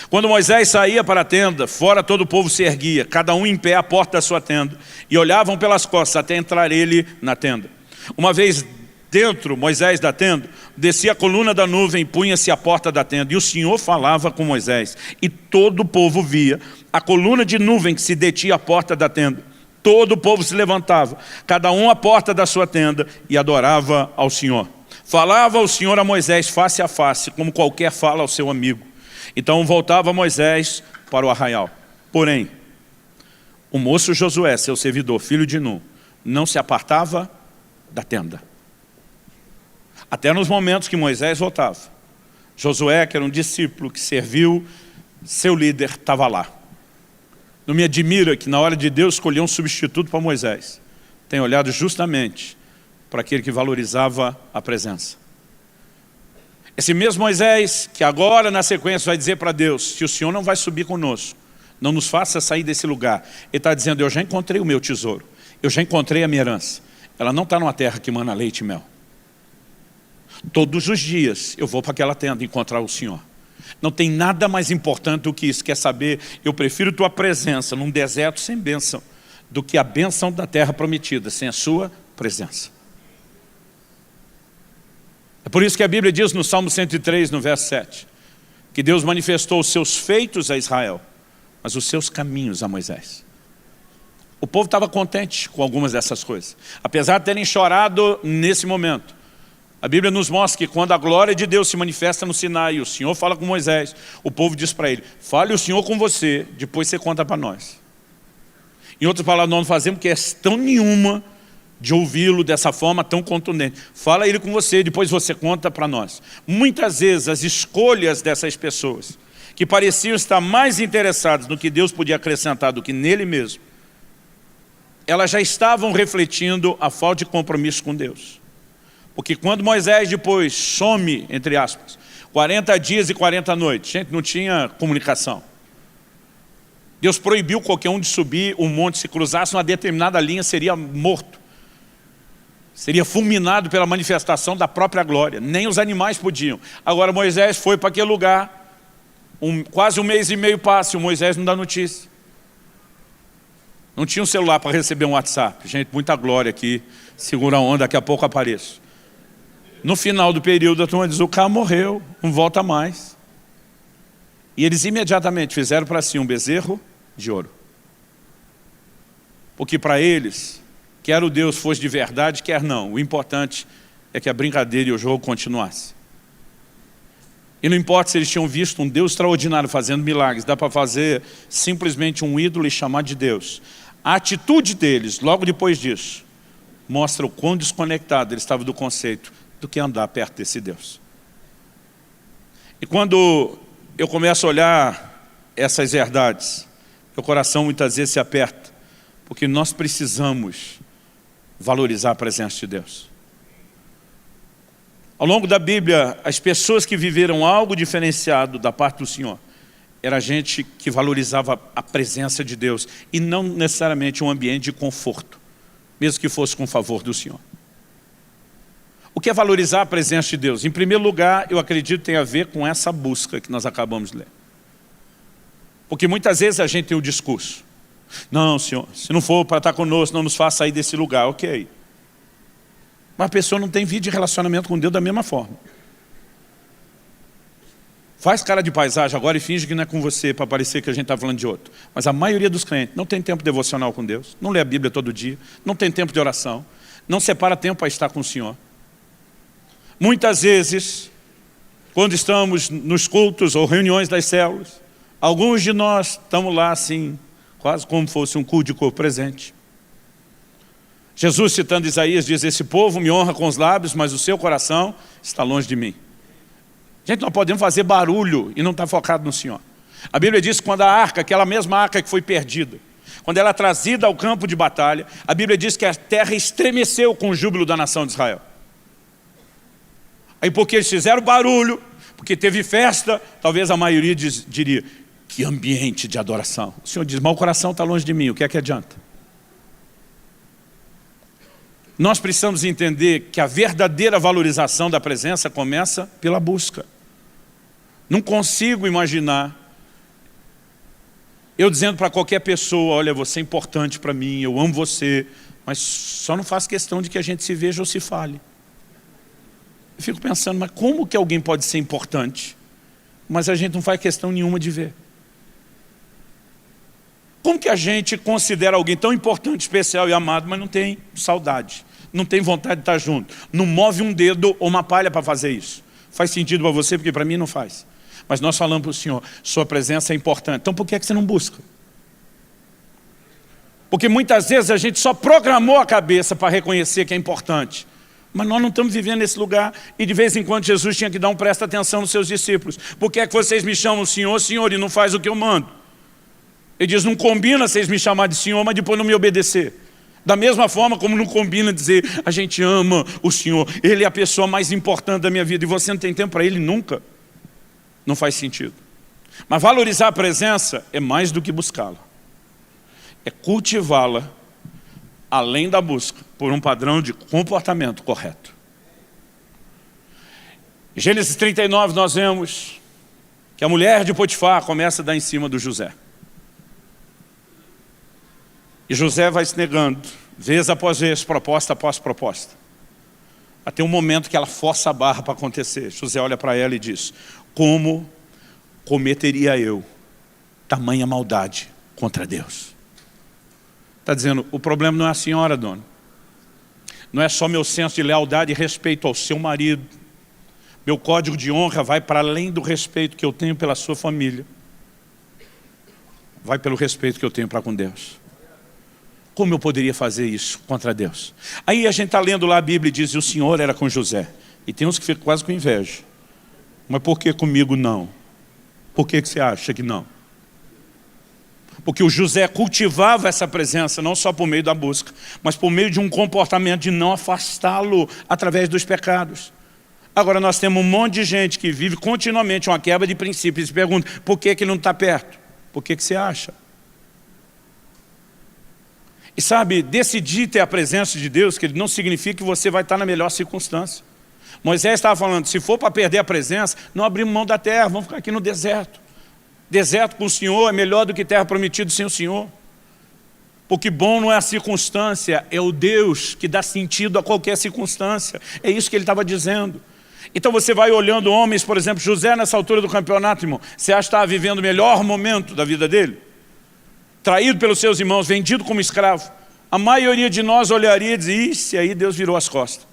Quando Moisés saía para a tenda, fora todo o povo se erguia, cada um em pé à porta da sua tenda, e olhavam pelas costas até entrar ele na tenda. Uma vez dentro, Moisés da tenda, descia a coluna da nuvem e punha-se à porta da tenda. E o Senhor falava com Moisés. E todo o povo via a coluna de nuvem que se detinha à porta da tenda. Todo o povo se levantava, cada um à porta da sua tenda, e adorava ao Senhor. Falava o Senhor a Moisés face a face, como qualquer fala ao seu amigo. Então voltava Moisés para o arraial. Porém, o moço Josué, seu servidor, filho de Nun, não se apartava da tenda. Até nos momentos que Moisés voltava. Josué, que era um discípulo que serviu seu líder, estava lá. Não me admira que na hora de Deus escolher um substituto para Moisés, tenha olhado justamente para aquele que valorizava a presença. Esse mesmo Moisés, que agora na sequência vai dizer para Deus: se o Senhor não vai subir conosco, não nos faça sair desse lugar. Ele está dizendo: eu já encontrei o meu tesouro, eu já encontrei a minha herança. Ela não está numa terra que mana leite e mel. Todos os dias eu vou para aquela tenda encontrar o Senhor. Não tem nada mais importante do que isso. Quer saber? Eu prefiro tua presença num deserto sem bênção do que a bênção da terra prometida sem a sua presença. É por isso que a Bíblia diz no Salmo 103, no verso 7, que Deus manifestou os seus feitos a Israel, mas os seus caminhos a Moisés. O povo estava contente com algumas dessas coisas, apesar de terem chorado nesse momento. A Bíblia nos mostra que quando a glória de Deus se manifesta no Sinai, e o Senhor fala com Moisés, o povo diz para ele: fale o Senhor com você, depois você conta para nós. Em outras palavras, nós não fazemos questão nenhuma de ouvi-lo dessa forma tão contundente. Fala ele com você, depois você conta para nós. Muitas vezes as escolhas dessas pessoas, que pareciam estar mais interessadas no que Deus podia acrescentar do que nele mesmo, elas já estavam refletindo a falta de compromisso com Deus. Porque quando Moisés depois some, entre aspas, 40 dias e 40 noites, gente, não tinha comunicação. Deus proibiu qualquer um de subir um monte, se cruzasse uma determinada linha, seria morto. Seria fulminado pela manifestação da própria glória. Nem os animais podiam. Agora Moisés foi para aquele lugar, quase um mês e meio passa, e o Moisés não dá notícia. Não tinha um celular para receber um WhatsApp. Gente, muita glória aqui, segura a onda, daqui a pouco apareço. No final do período, a turma diz: o cara morreu, não volta mais. E eles imediatamente fizeram para si um bezerro de ouro. Porque para eles, Quer o Deus fosse de verdade, quer não. O importante é que a brincadeira e o jogo continuassem. E não importa se eles tinham visto um Deus extraordinário fazendo milagres, dá para fazer simplesmente um ídolo e chamar de Deus. A atitude deles, logo depois disso, mostra o quão desconectado eles estavam do conceito do que andar perto desse Deus. E quando eu começo a olhar essas verdades, meu coração muitas vezes se aperta, porque nós precisamos valorizar a presença de Deus. Ao longo da Bíblia, as pessoas que viveram algo diferenciado da parte do Senhor, era gente que valorizava a presença de Deus e não necessariamente um ambiente de conforto, mesmo que fosse com favor do Senhor. O que é valorizar a presença de Deus? Em primeiro lugar, eu acredito que tem a ver com essa busca que nós acabamos de ler. Porque muitas vezes a gente tem o discurso: não, Senhor, se não for para estar conosco, não nos faça sair desse lugar, ok. Mas a pessoa não tem vida de relacionamento com Deus da mesma forma. Faz cara de paisagem agora e finge que não é com você para parecer que a gente está falando de outro. Mas a maioria dos crentes não tem tempo devocional com Deus, não lê a Bíblia todo dia, não tem tempo de oração, não separa tempo para estar com o Senhor. Muitas vezes, quando estamos nos cultos ou reuniões das células, alguns de nós estamos lá assim, quase como fosse um culto de corpo presente. Jesus, citando Isaías, diz: esse povo me honra com os lábios, mas o seu coração está longe de mim. Gente, nós podemos fazer barulho e não estar focado no Senhor. A Bíblia diz que quando a arca, aquela mesma arca que foi perdida, quando ela é trazida ao campo de batalha, a Bíblia diz que a terra estremeceu com o júbilo da nação de Israel. Aí porque eles fizeram barulho, porque teve festa, talvez a maioria diria: que ambiente de adoração. O Senhor diz: mas o coração está longe de mim, o que é que adianta? Nós precisamos entender que a verdadeira valorização da presença começa pela busca. Não consigo imaginar eu dizendo para qualquer pessoa: olha, você é importante para mim, eu amo você, mas só não faço questão de que a gente se veja ou se fale. Eu fico pensando, mas como que alguém pode ser importante, mas a gente não faz questão nenhuma de ver? Como que a gente considera alguém tão importante, especial e amado, mas não tem saudade, não tem vontade de estar junto, não move um dedo ou uma palha para fazer isso? Faz sentido para você, porque para mim não faz. Mas nós falamos para o Senhor: sua presença é importante. Então por que você não busca? Porque muitas vezes a gente só programou a cabeça para reconhecer que é importante, mas nós não estamos vivendo nesse lugar. E de vez em quando Jesus tinha que dar um presta atenção nos seus discípulos: por que é que vocês me chamam Senhor, Senhor, e não faz o que eu mando? Ele diz: não combina vocês me chamar de Senhor, mas depois não me obedecer. Da mesma forma como não combina dizer: a gente ama o Senhor, Ele é a pessoa mais importante da minha vida, e você não tem tempo para Ele nunca. Não faz sentido. Mas valorizar a presença é mais do que buscá-la. É cultivá-la além da busca, por um padrão de comportamento correto. Em Gênesis 39 nós vemos que a mulher de Potifar começa a dar em cima do José. E José vai se negando, vez após vez, proposta após proposta. Até um momento que ela força a barra para acontecer. José olha para ela e diz: como cometeria eu tamanha maldade contra Deus? Está dizendo: o problema não é a senhora, dona. Não é só meu senso de lealdade e respeito ao seu marido. Meu código de honra vai para além do respeito que eu tenho pela sua família. Vai pelo respeito que eu tenho para com Deus. Como eu poderia fazer isso contra Deus? Aí a gente está lendo lá a Bíblia e diz: e o Senhor era com José. E tem uns que ficam quase com inveja. Mas por que comigo não? Por que você acha que não? Porque o José cultivava essa presença não só por meio da busca, mas por meio de um comportamento de não afastá-lo através dos pecados. Agora nós temos um monte de gente que vive continuamente uma quebra de princípios e se pergunta: por que ele não está perto? Por que você acha? E sabe, decidir ter a presença de Deus, que não significa que você vai estar na melhor circunstância. Moisés estava falando: se for para perder a presença, não abrimos mão da terra, vamos ficar aqui no deserto. Deserto com o Senhor é melhor do que terra prometida sem o Senhor. Porque bom não é a circunstância, é o Deus que dá sentido a qualquer circunstância. É isso que ele estava dizendo. Então você vai olhando homens, por exemplo, José nessa altura do campeonato, irmão, você acha que estava vivendo o melhor momento da vida dele? Traído pelos seus irmãos, vendido como escravo. A maioria de nós olharia e dizia, isso aí Deus virou as costas.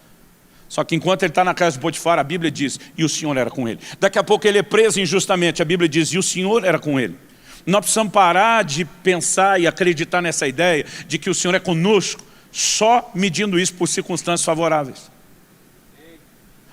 Só que enquanto ele está na casa de Potifar, a Bíblia diz, e o Senhor era com ele. Daqui a pouco ele é preso injustamente, a Bíblia diz, e o Senhor era com ele. Nós precisamos parar de pensar e acreditar nessa ideia de que o Senhor é conosco, só medindo isso por circunstâncias favoráveis.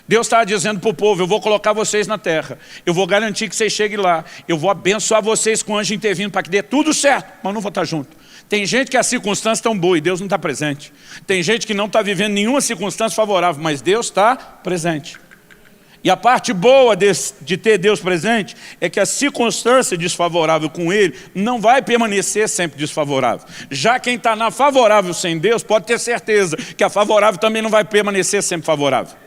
Deus está dizendo para o povo, eu vou colocar vocês na terra, eu vou garantir que vocês cheguem lá, eu vou abençoar vocês com o anjo intervindo para que dê tudo certo, mas não vou estar junto. Tem gente que as circunstâncias estão boas e Deus não está presente. Tem gente que não está vivendo nenhuma circunstância favorável, mas Deus está presente. E a parte boa de ter Deus presente é que a circunstância desfavorável com Ele não vai permanecer sempre desfavorável. Já quem está na favorável sem Deus pode ter certeza que a favorável também não vai permanecer sempre favorável.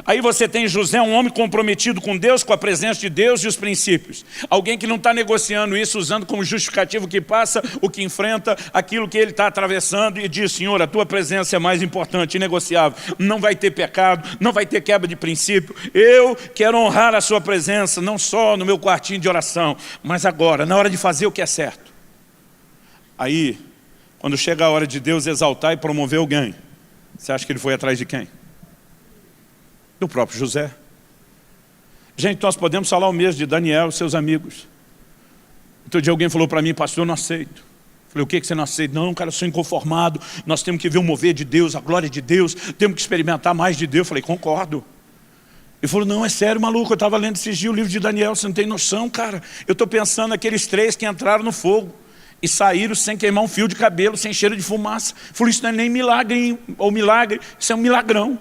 Aí você tem José, um homem comprometido com Deus, com a presença de Deus e os princípios. Alguém que não está negociando isso, usando como justificativo o que passa, o que enfrenta, aquilo que ele está atravessando e diz, Senhor, a tua presença é mais importante, inegociável. Não vai ter pecado, não vai ter quebra de princípio. Eu quero honrar a sua presença, não só no meu quartinho de oração, mas agora, na hora de fazer o que é certo. Aí, quando chega a hora de Deus exaltar e promover alguém, você acha que ele foi atrás de quem? Do próprio José. Gente, nós podemos falar o mesmo de Daniel e seus amigos. Outro dia alguém falou para mim, pastor, eu não aceito. Falei, o que você não aceita? Não, cara, eu sou inconformado, nós temos que ver o mover de Deus, a glória de Deus, temos que experimentar mais de Deus. Eu falei, concordo. Ele falou, não, é sério, maluco, eu estava lendo esses dias o livro de Daniel, você não tem noção, cara. Eu estou pensando naqueles 3 que entraram no fogo e saíram sem queimar um fio de cabelo, sem cheiro de fumaça. Ele falou, isso não é nem milagre, ou milagre, isso é um milagrão.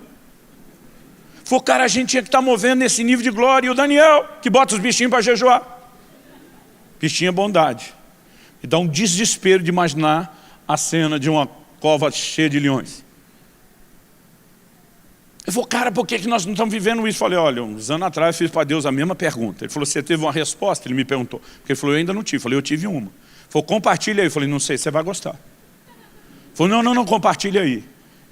Falei, cara, a gente tinha que estar movendo nesse nível de glória. E o Daniel, que bota os bichinhos para jejuar. Bichinho é bondade. E dá um desespero de imaginar a cena de uma cova cheia de leões. Eu falei, cara, por que nós não estamos vivendo isso? Eu falei, olha, uns anos atrás eu fiz para Deus a mesma pergunta. Ele falou, você teve uma resposta? Ele me perguntou. Porque ele falou, eu ainda não tive. Eu falei, eu tive uma. Ele falou, compartilha aí. Eu falei, não sei, você vai gostar. Ele falou, não, compartilha aí.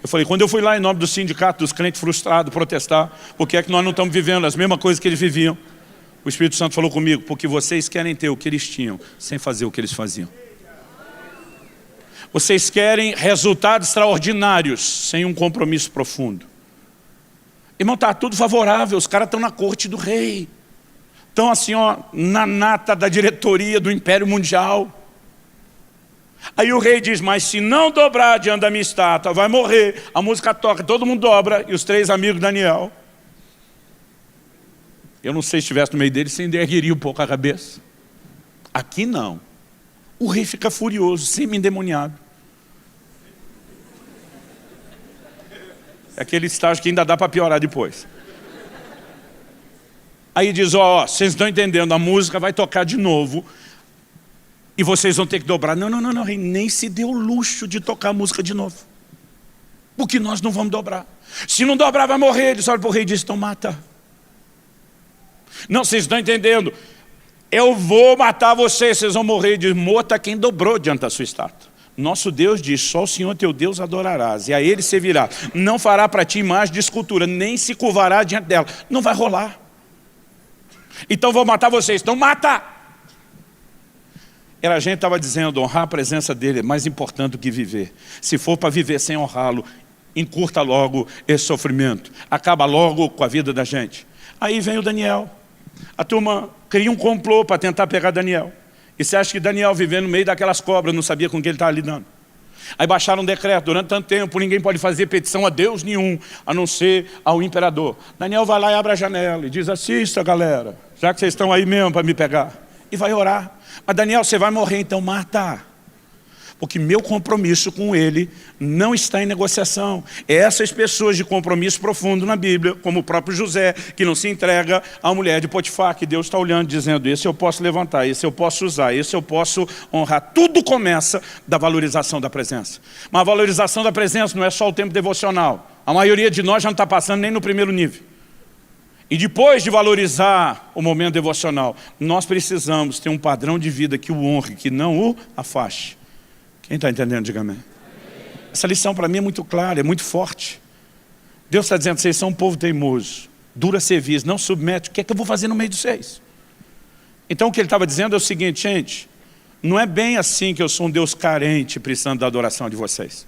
Eu falei, quando eu fui lá em nome do sindicato dos crentes frustrados protestar, por que é que nós não estamos vivendo as mesmas coisas que eles viviam? O Espírito Santo falou comigo, porque vocês querem ter o que eles tinham, sem fazer o que eles faziam. Vocês querem resultados extraordinários, sem um compromisso profundo. Irmão, está tudo favorável, os caras estão na corte do rei. Estão assim, ó, na nata da diretoria do Império Mundial. Aí o rei diz, mas se não dobrar diante da minha estátua, vai morrer. A música toca, todo mundo dobra, e os 3 amigos de Daniel. Eu não sei se estivesse no meio deles, você endergueria um pouco a cabeça. Aqui não. O rei fica furioso, semi-endemoniado. É aquele estágio que ainda dá para piorar depois. Aí diz, ó, vocês estão entendendo, a música vai tocar de novo, e vocês vão ter que dobrar. Não, rei, nem se deu o luxo de tocar a música de novo. Porque nós não vamos dobrar. Se não dobrar, vai morrer. Eles olham para o rei e dizem, então mata. Não, vocês estão entendendo. Eu vou matar vocês, vocês vão morrer. Ele diz, morta quem dobrou diante da sua estátua. Nosso Deus diz, só o Senhor teu Deus adorarás, e a Ele servirá. Não fará para ti imagem de escultura, nem se curvará diante dela. Não vai rolar. Então vou matar vocês. Então mata. A gente estava dizendo, honrar a presença dele é mais importante do que viver. Se for para viver sem honrá-lo, encurta logo esse sofrimento. Acaba logo com a vida da gente. Aí vem o Daniel. A turma cria um complô para tentar pegar Daniel. E você acha que Daniel, vivendo no meio daquelas cobras, não sabia com quem ele estava lidando? Aí baixaram um decreto, durante tanto tempo ninguém pode fazer petição a Deus nenhum, a não ser ao imperador. Daniel vai lá e abre a janela e diz, assista galera, já que vocês estão aí mesmo para me pegar. E vai orar. Mas Daniel, você vai morrer, então mata. Porque meu compromisso com ele não está em negociação. É essas pessoas de compromisso profundo na Bíblia, como o próprio José, que não se entrega à mulher de Potifar, que Deus está olhando, dizendo, esse eu posso levantar, esse eu posso usar, esse eu posso honrar. Tudo começa da valorização da presença. Mas a valorização da presença não é só o tempo devocional. A maioria de nós já não está passando nem no primeiro nível. E depois de valorizar o momento devocional, nós precisamos ter um padrão de vida que o honre, que não o afaste. Quem está entendendo, diga amém. Essa lição para mim é muito clara, é muito forte. Deus está dizendo, vocês são um povo teimoso, dura serviço, não submete, o que é que eu vou fazer no meio de vocês? Então o que ele estava dizendo é o seguinte, gente, Não é bem assim que eu sou um Deus carente precisando da adoração de vocês.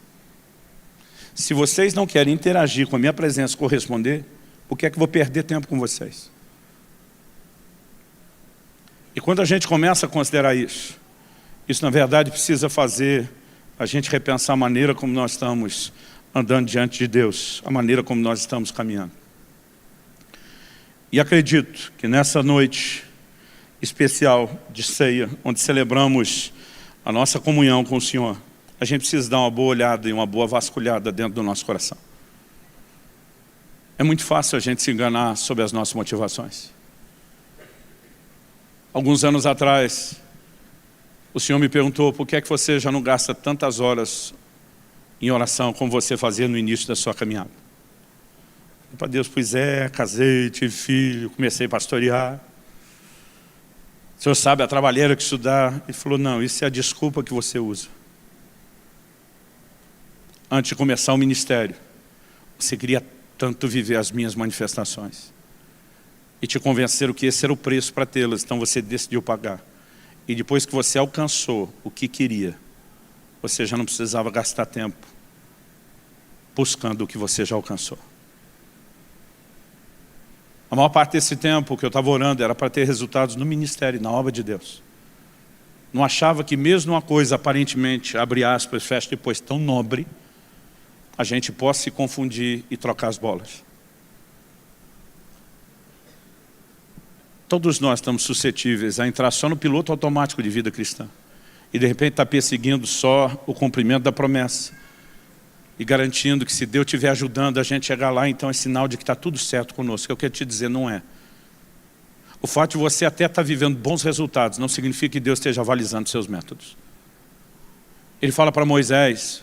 Se vocês não querem interagir com a minha presença, corresponder, por que é que eu vou perder tempo com vocês? E quando a gente começa a considerar isso na verdade precisa fazer a gente repensar a maneira como nós estamos andando diante de Deus, a maneira como nós estamos caminhando. E acredito que nessa noite especial de ceia, onde celebramos a nossa comunhão com o Senhor, a gente precisa dar uma boa olhada e uma boa vasculhada dentro do nosso coração. É muito fácil a gente se enganar sobre as nossas motivações. Alguns anos atrás, o Senhor me perguntou por que é que você já não gasta tantas horas em oração como você fazia no início da sua caminhada. Para Deus, pois é, casei, tive filho, comecei a pastorear. O Senhor sabe a trabalheira que isso dá. Ele falou, não, isso é a desculpa que você usa. Antes de começar o ministério, você queria tanto viver as minhas manifestações. E te convenceram que esse era o preço para tê-las, então você decidiu pagar. E depois que você alcançou o que queria, você já não precisava gastar tempo buscando o que você já alcançou. A maior parte desse tempo que eu estava orando era para ter resultados no ministério, na obra de Deus. Não achava que mesmo uma coisa aparentemente, abre aspas, fecha depois, tão nobre, a gente possa se confundir e trocar as bolas. Todos nós estamos suscetíveis a entrar só no piloto automático de vida cristã. E de repente está perseguindo só o cumprimento da promessa. E garantindo que se Deus estiver ajudando a gente chegar lá, então é sinal de que está tudo certo conosco. Eu quero te dizer, não é. O fato de você até estar vivendo bons resultados não significa que Deus esteja avalizando seus métodos. Ele fala para Moisés,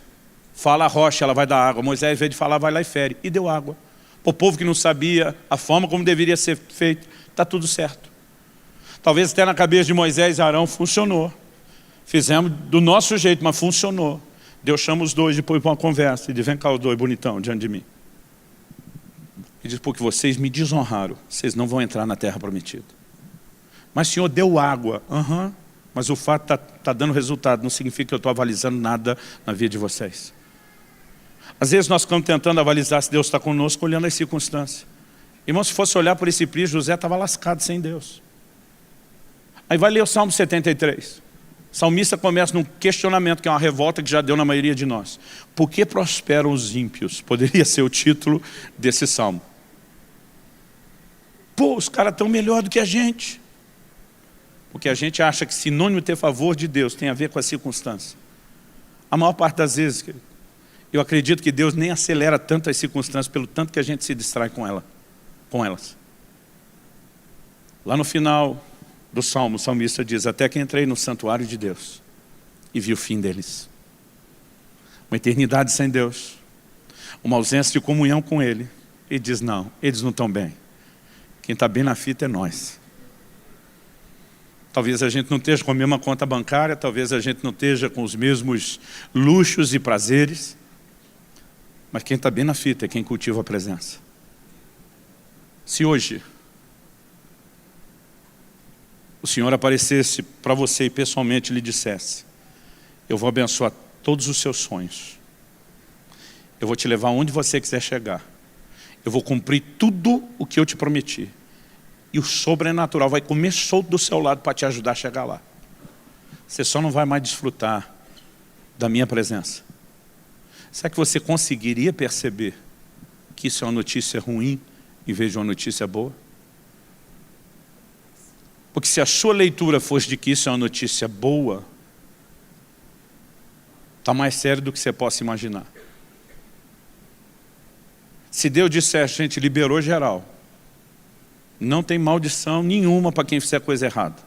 fala a rocha, ela vai dar água. Moisés, ao invés de falar, vai lá e fere. E deu água. O povo que não sabia a forma como deveria ser feito, está tudo certo. Talvez até na cabeça de Moisés e Arão funcionou. Fizemos do nosso jeito, mas funcionou. Deus chama os dois depois para uma conversa e diz, vem cá os dois bonitão diante de mim. E diz, porque vocês me desonraram, vocês não vão entrar na terra prometida. Mas o Senhor deu água. Mas o fato de tá dando resultado não significa que eu estou avalizando nada na vida de vocês. Às vezes nós ficamos tentando avalizar se Deus está conosco olhando as circunstâncias. Irmão, se fosse olhar por esse prisma, José estava lascado sem Deus. Aí vai ler o Salmo 73. O salmista começa num questionamento, que é uma revolta que já deu na maioria de nós. Por que prosperam os ímpios? Poderia ser o título desse salmo. Pô, os caras estão melhor do que a gente. Porque a gente acha que sinônimo de ter favor de Deus tem a ver com a circunstância. A maior parte das vezes, querido, eu acredito que Deus nem acelera tanto as circunstâncias pelo tanto que a gente se distrai com elas. Lá no final do Salmo, o salmista diz, até que entrei no santuário de Deus e vi o fim deles. Uma eternidade sem Deus, uma ausência de comunhão com Ele. E diz, não, eles não estão bem. Quem está bem na fita é nós. Talvez a gente não esteja com a mesma conta bancária, talvez a gente não esteja com os mesmos luxos e prazeres, mas quem está bem na fita é quem cultiva a presença. Se hoje o Senhor aparecesse para você e pessoalmente lhe dissesse, eu vou abençoar todos os seus sonhos, eu vou te levar onde você quiser chegar, eu vou cumprir tudo o que eu te prometi, e o sobrenatural vai comer solto do seu lado para te ajudar a chegar lá. Você só não vai mais desfrutar da minha presença. Será que você conseguiria perceber que isso é uma notícia ruim em vez de uma notícia boa? Porque se a sua leitura fosse de que isso é uma notícia boa, está mais sério do que você possa imaginar. Se Deus dissesse, gente, liberou geral, não tem maldição nenhuma para quem fizer coisa errada,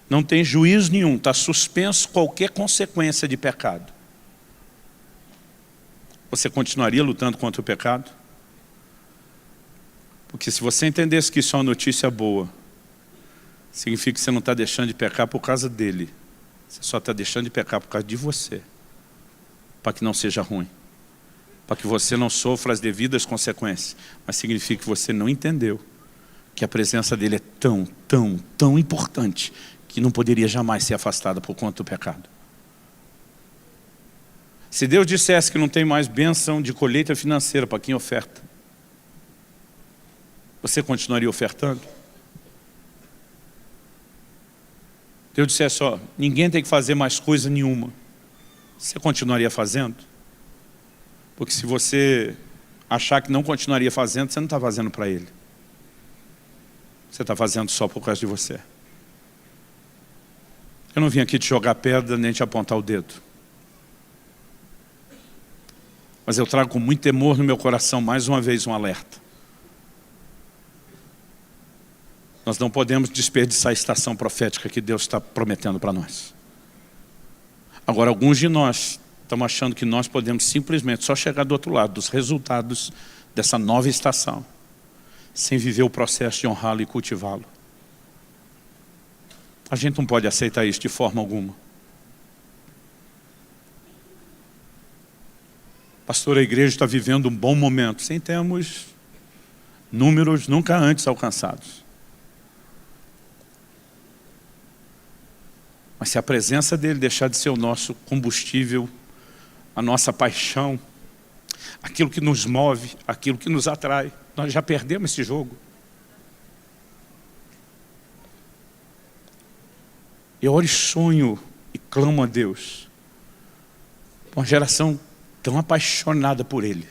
não tem juízo nenhum, está suspenso qualquer consequência de pecado, você continuaria lutando contra o pecado? Porque se você entendesse que isso é uma notícia boa, significa que você não está deixando de pecar por causa dele. Você só está deixando de pecar por causa de você. Para que não seja ruim. Para que você não sofra as devidas consequências. Mas significa que você não entendeu que a presença dele é tão importante, que não poderia jamais ser afastada por conta do pecado. Se Deus dissesse que não tem mais bênção de colheita financeira para quem oferta, você continuaria ofertando? Deus dissesse, ó, ninguém tem que fazer mais coisa nenhuma, você continuaria fazendo? Porque se você achar que não continuaria fazendo, você não está fazendo para Ele. Você está fazendo só por causa de você. Eu não vim aqui te jogar pedra, nem te apontar o dedo. Mas eu trago com muito temor no meu coração, mais uma vez, um alerta. Nós não podemos desperdiçar a estação profética que Deus está prometendo para nós. Agora, alguns de nós estamos achando que nós podemos simplesmente só chegar do outro lado, dos resultados dessa nova estação, sem viver o processo de honrá-lo e cultivá-lo. A gente não pode aceitar isso de forma alguma. Pastor, a igreja está vivendo um bom momento. Sim, temos números nunca antes alcançados. Mas se a presença dele deixar de ser o nosso combustível, a nossa paixão, aquilo que nos move, aquilo que nos atrai, nós já perdemos esse jogo. Eu oro e sonho e clamo a Deus. Uma geração tão apaixonada por Ele.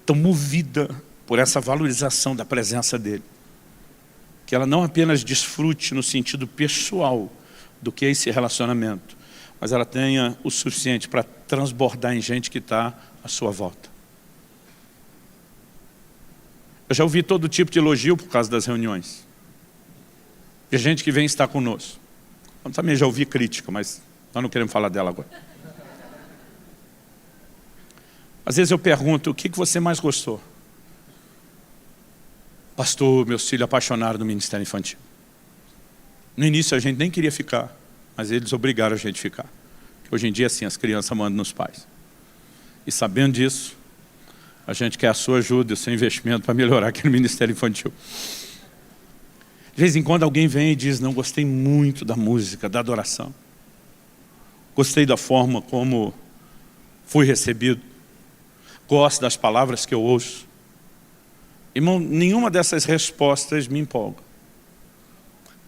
Tão movida por essa valorização da presença dEle. Que ela não apenas desfrute no sentido pessoal do que é esse relacionamento, mas ela tenha o suficiente para transbordar em gente que está à sua volta. Eu já ouvi todo tipo de elogio por causa das reuniões. De gente que vem estar conosco. Eu também já ouvi crítica, mas nós não queremos falar dela agora. Às vezes eu pergunto, o que você mais gostou? Pastor, meus filhos apaixonaram do ministério infantil. No início a gente nem queria ficar, mas eles obrigaram a gente a ficar. Hoje em dia, assim, as crianças mandam nos pais. E sabendo disso, a gente quer a sua ajuda, o seu investimento para melhorar aquele ministério infantil. De vez em quando alguém vem e diz, não, gostei muito da música, da adoração. Gostei da forma como fui recebido. Gosto das palavras que eu ouço. Irmão, nenhuma dessas respostas me empolga.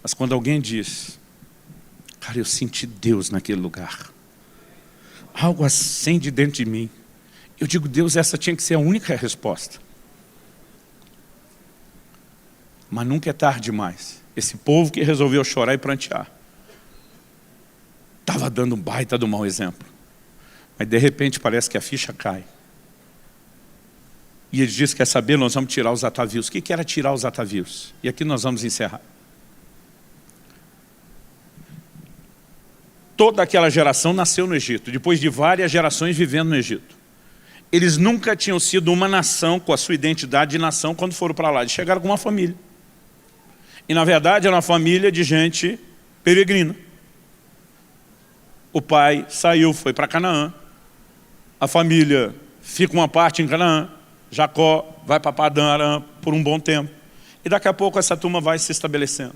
Mas quando alguém diz, cara, eu senti Deus naquele lugar. Algo acende dentro de mim. Eu digo, Deus, essa tinha que ser a única resposta. Mas nunca é tarde demais. Esse povo que resolveu chorar e prantear estava dando um baita do mau exemplo. Mas de repente parece que a ficha cai. E ele diz, quer saber, nós vamos tirar os atavios. O que era tirar os atavios? E aqui nós vamos encerrar. Toda aquela geração nasceu no Egito, depois de várias gerações vivendo no Egito. Eles nunca tinham sido uma nação com a sua identidade de nação quando foram para lá. Eles chegaram com uma família. E na verdade era uma família de gente peregrina. O pai saiu, foi para Canaã. A família fica uma parte em Canaã. Jacó vai para Padã Arã por um bom tempo. E daqui a pouco essa turma vai se estabelecendo.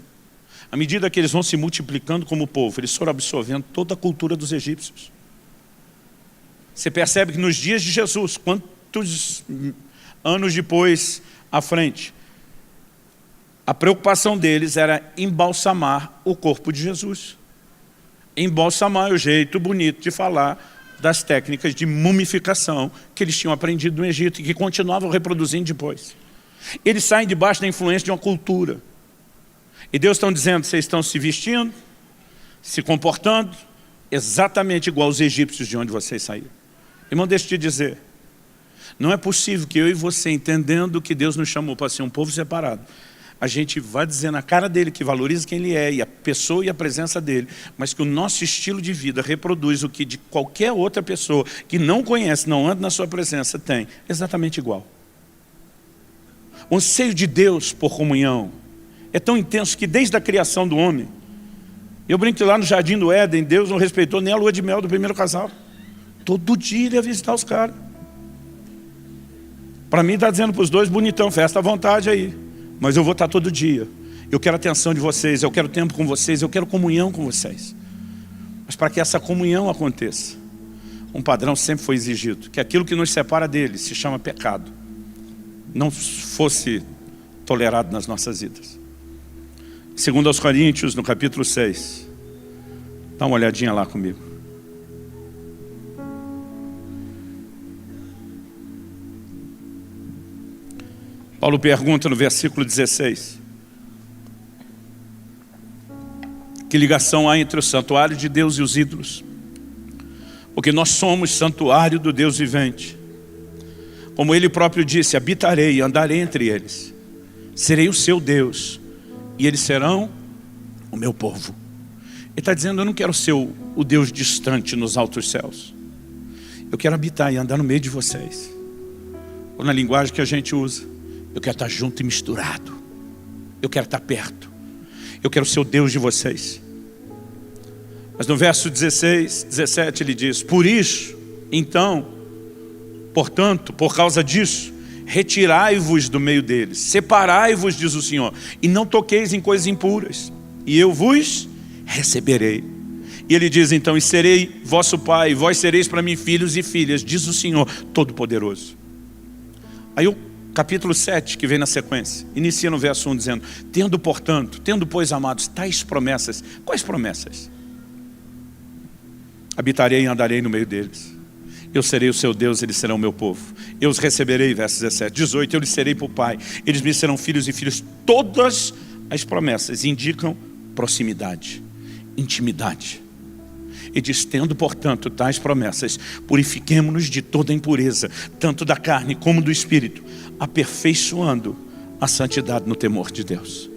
À medida que eles vão se multiplicando como povo, eles foram absorvendo toda a cultura dos egípcios. Você percebe que nos dias de Jesus, quantos anos depois à frente, a preocupação deles era embalsamar o corpo de Jesus. Embalsamar é o jeito bonito de falar das técnicas de mumificação que eles tinham aprendido no Egito e que continuavam reproduzindo depois. Eles saem debaixo da influência de uma cultura. E Deus está dizendo, vocês estão se vestindo, se comportando, exatamente igual aos egípcios de onde vocês saíram. Irmão, deixa eu te dizer, não é possível que eu e você, entendendo que Deus nos chamou para ser um povo separado, a gente vai dizer na cara dele que valoriza quem ele é, e a pessoa e a presença dele, mas que o nosso estilo de vida reproduz o que de qualquer outra pessoa que não conhece, não anda na sua presença, tem, exatamente igual. O anseio de Deus por comunhão é tão intenso que desde a criação do homem, eu brinco que lá no Jardim do Éden, Deus não respeitou nem a lua de mel do primeiro casal. Todo dia ele ia visitar os caras. Para mim está dizendo para os dois, bonitão, festa à vontade aí. Mas eu vou estar todo dia. Eu quero a atenção de vocês, eu quero tempo com vocês, eu quero comunhão com vocês. Mas para que essa comunhão aconteça, um padrão sempre foi exigido, que aquilo que nos separa dele se chama pecado, não fosse tolerado nas nossas vidas. Segundo aos Coríntios, no capítulo 6, dá uma olhadinha lá comigo. Paulo pergunta no versículo 16, que ligação há entre o santuário de Deus e os ídolos? Porque nós somos santuário do Deus vivente. Como ele próprio disse, habitarei e andarei entre eles. Serei o seu Deus e eles serão o meu povo. Ele está dizendo, eu não quero ser o Deus distante nos altos céus. Eu quero habitar e andar no meio de vocês. Ou na linguagem que a gente usa, eu quero estar junto e misturado. Eu quero estar perto. Eu quero ser o Deus de vocês. Mas no verso 16, 17 ele diz, por isso, então, portanto, por causa disso, retirai-vos do meio deles, separai-vos, diz o Senhor, e não toqueis em coisas impuras, e eu vos receberei. E ele diz então, e serei vosso pai, e vós sereis para mim filhos e filhas, diz o Senhor Todo-Poderoso. Aí o capítulo 7, que vem na sequência, inicia no verso 1 dizendo, tendo portanto, tendo pois amados, tais promessas. Quais promessas? Habitarei e andarei no meio deles. Eu serei o seu Deus, eles serão o meu povo. Eu os receberei, verso 17. 18, eu lhes serei por pai. Eles me serão filhos e filhas. Todas as promessas indicam proximidade, intimidade. E diz, tendo portanto tais promessas, purifiquemo-nos de toda impureza, tanto da carne como do espírito, aperfeiçoando a santidade no temor de Deus.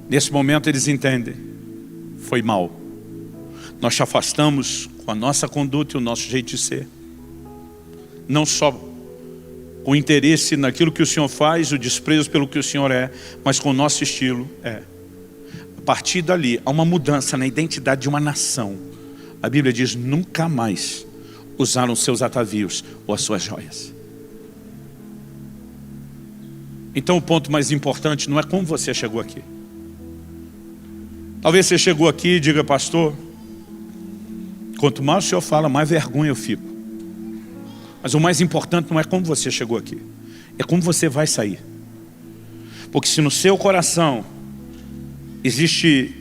Nesse momento eles entendem, foi mal. Nós te afastamos com a nossa conduta e o nosso jeito de ser. Não só com interesse naquilo que o Senhor faz, o desprezo pelo que o Senhor é, mas com o nosso estilo é. A partir dali, há uma mudança na identidade de uma nação. A Bíblia diz, nunca mais usaram seus atavios ou as suas joias. Então o ponto mais importante não é como você chegou aqui. Talvez você chegou aqui e diga, pastor, quanto mais o senhor fala, mais vergonha eu fico. Mas o mais importante não é como você chegou aqui, é como você vai sair. Porque se no seu coração existe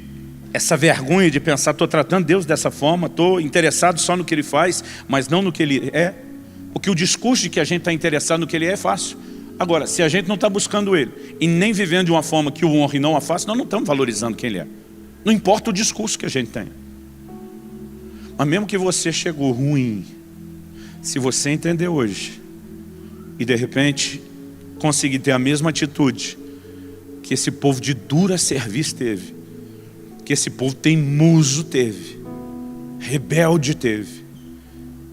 essa vergonha de pensar, estou tratando Deus dessa forma, estou interessado só no que Ele faz, mas não no que Ele é. Porque o discurso de que a gente está interessado no que Ele é fácil. Agora, se a gente não está buscando Ele, e nem vivendo de uma forma que o honre e não a faça, nós não estamos valorizando quem Ele é. Não importa o discurso que a gente tem. Mas mesmo que você chegou ruim, se você entender hoje, e de repente conseguir ter a mesma atitude que esse povo de dura serviço teve, que esse povo teimoso teve, rebelde teve,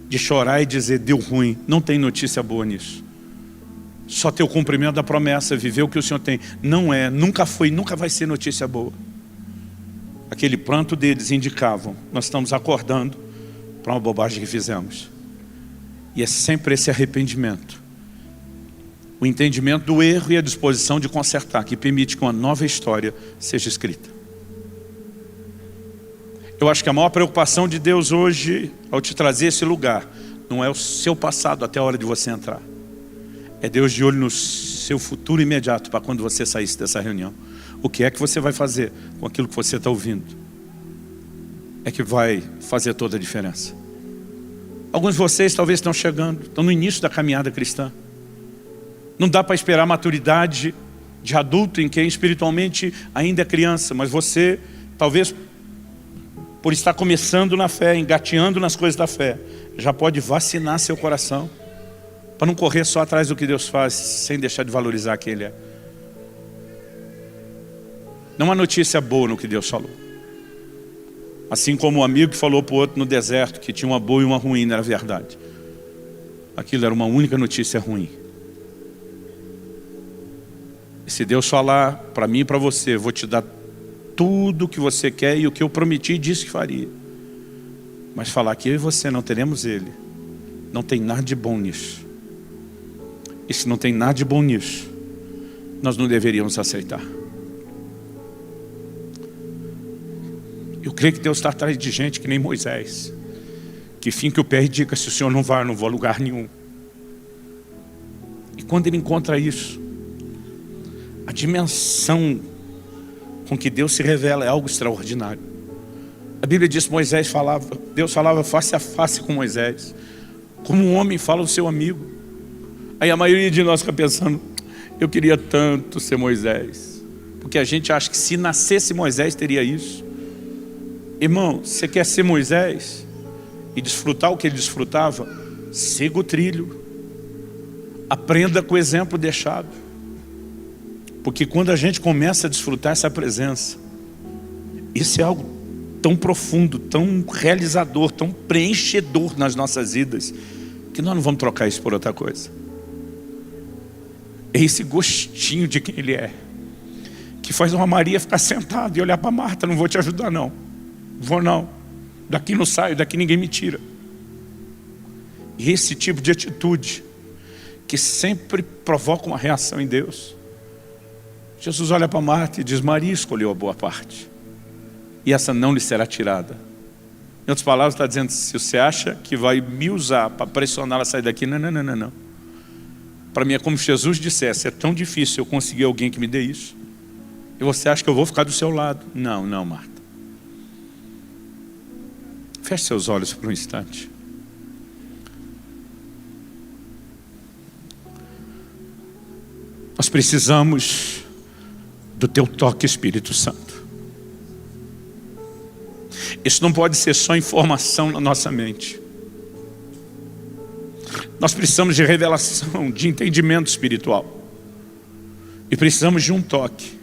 de chorar e dizer, deu ruim, não tem notícia boa nisso. Só ter o cumprimento da promessa, viver o que o Senhor tem. Não é, nunca foi, nunca vai ser notícia boa. Aquele pranto deles indicavam, nós estamos acordando para uma bobagem que fizemos. E é sempre esse arrependimento, o entendimento do erro e a disposição de consertar, que permite que uma nova história seja escrita. Eu acho que a maior preocupação de Deus hoje, ao te trazer esse lugar, não é o seu passado até a hora de você entrar. É Deus de olho no seu futuro imediato, para quando você saísse dessa reunião. O que é que você vai fazer com aquilo que você está ouvindo? É que vai fazer toda a diferença. Alguns de vocês talvez estão chegando, estão no início da caminhada cristã. Não dá para esperar maturidade de adulto em quem espiritualmente ainda é criança, mas você, talvez por estar começando na fé, engateando nas coisas da fé, já pode vacinar seu coração, para não correr só atrás do que Deus faz, sem deixar de valorizar quem Ele é. Não há notícia boa no que Deus falou. Assim como o amigo que falou para o outro no deserto que tinha uma boa e uma ruim, não era verdade. Aquilo era uma única notícia ruim. E se Deus falar para mim e para você, vou te dar tudo o que você quer e o que eu prometi e disse que faria. Mas falar que eu e você não teremos Ele, não tem nada de bom nisso. E se não tem nada de bom nisso, nós não deveríamos aceitar. Eu creio que Deus está atrás de gente que nem Moisés, que finca o pé e diga: se o Senhor não vai, eu não vou a lugar nenhum. E quando ele encontra isso, a dimensão com que Deus se revela é algo extraordinário. A Bíblia diz que Deus falava face a face com Moisés, como um homem fala ao seu amigo. Aí a maioria de nós fica pensando: eu queria tanto ser Moisés, porque a gente acha que se nascesse Moisés teria isso. Irmão, você quer ser Moisés e desfrutar o que ele desfrutava? Siga o trilho, aprenda com o exemplo deixado, porque quando a gente começa a desfrutar essa presença, isso é algo tão profundo, tão realizador, tão preenchedor nas nossas vidas, que nós não vamos trocar isso por outra coisa. É esse gostinho de quem ele é, que faz uma Maria ficar sentada e olhar para Marta: não vou te ajudar não, vou não, daqui não saio, daqui ninguém me tira. E esse tipo de atitude que sempre provoca uma reação em Deus. Jesus olha para Marta e diz: Maria escolheu a boa parte, e essa não lhe será tirada. Em outras palavras, está dizendo: se você acha que vai me usar para pressioná-la a sair daqui, não. Para mim é como se Jesus dissesse: é tão difícil eu conseguir alguém que me dê isso, e você acha que eu vou ficar do seu lado? Não, Marta. Feche seus olhos por um instante. Nós precisamos do teu toque, Espírito Santo. Isso não pode ser só informação na nossa mente. Nós precisamos de revelação, de entendimento espiritual. E precisamos de um toque.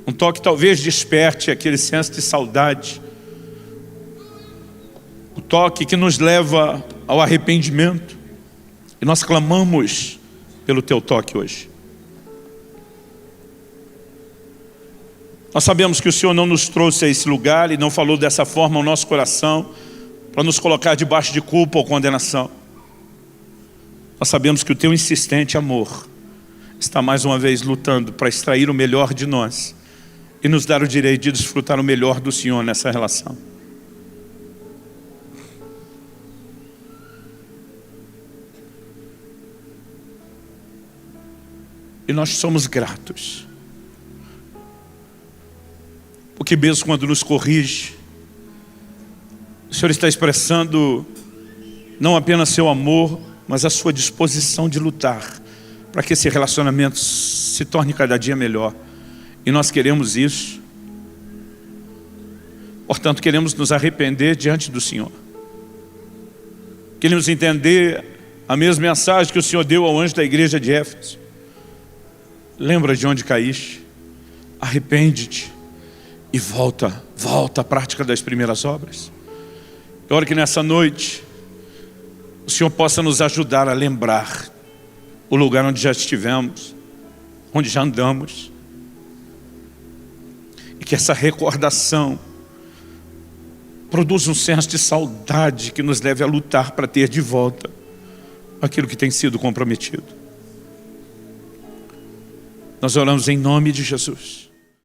Um toque talvez desperte aquele senso de saudade. O toque que nos leva ao arrependimento. E nós clamamos pelo teu toque hoje. Nós sabemos que o Senhor não nos trouxe a esse lugar e não falou dessa forma ao nosso coração para nos colocar debaixo de culpa ou condenação. Nós sabemos que o teu insistente amor está mais uma vez lutando para extrair o melhor de nós e nos dar o direito de desfrutar o melhor do Senhor nessa relação. E nós somos gratos, porque mesmo quando nos corrige, o Senhor está expressando não apenas seu amor, mas a sua disposição de lutar para que esse relacionamento se torne cada dia melhor. E nós queremos isso. Portanto, queremos nos arrepender diante do Senhor. Queremos entender a mesma mensagem que o Senhor deu ao anjo da igreja de Éfeso. Lembra de onde caíste, arrepende-te e volta à prática das primeiras obras. Eu oro que nessa noite o Senhor possa nos ajudar a lembrar o lugar onde já estivemos, onde já andamos, e que essa recordação produza um senso de saudade que nos leve a lutar para ter de volta aquilo que tem sido comprometido. Nós oramos em nome de Jesus.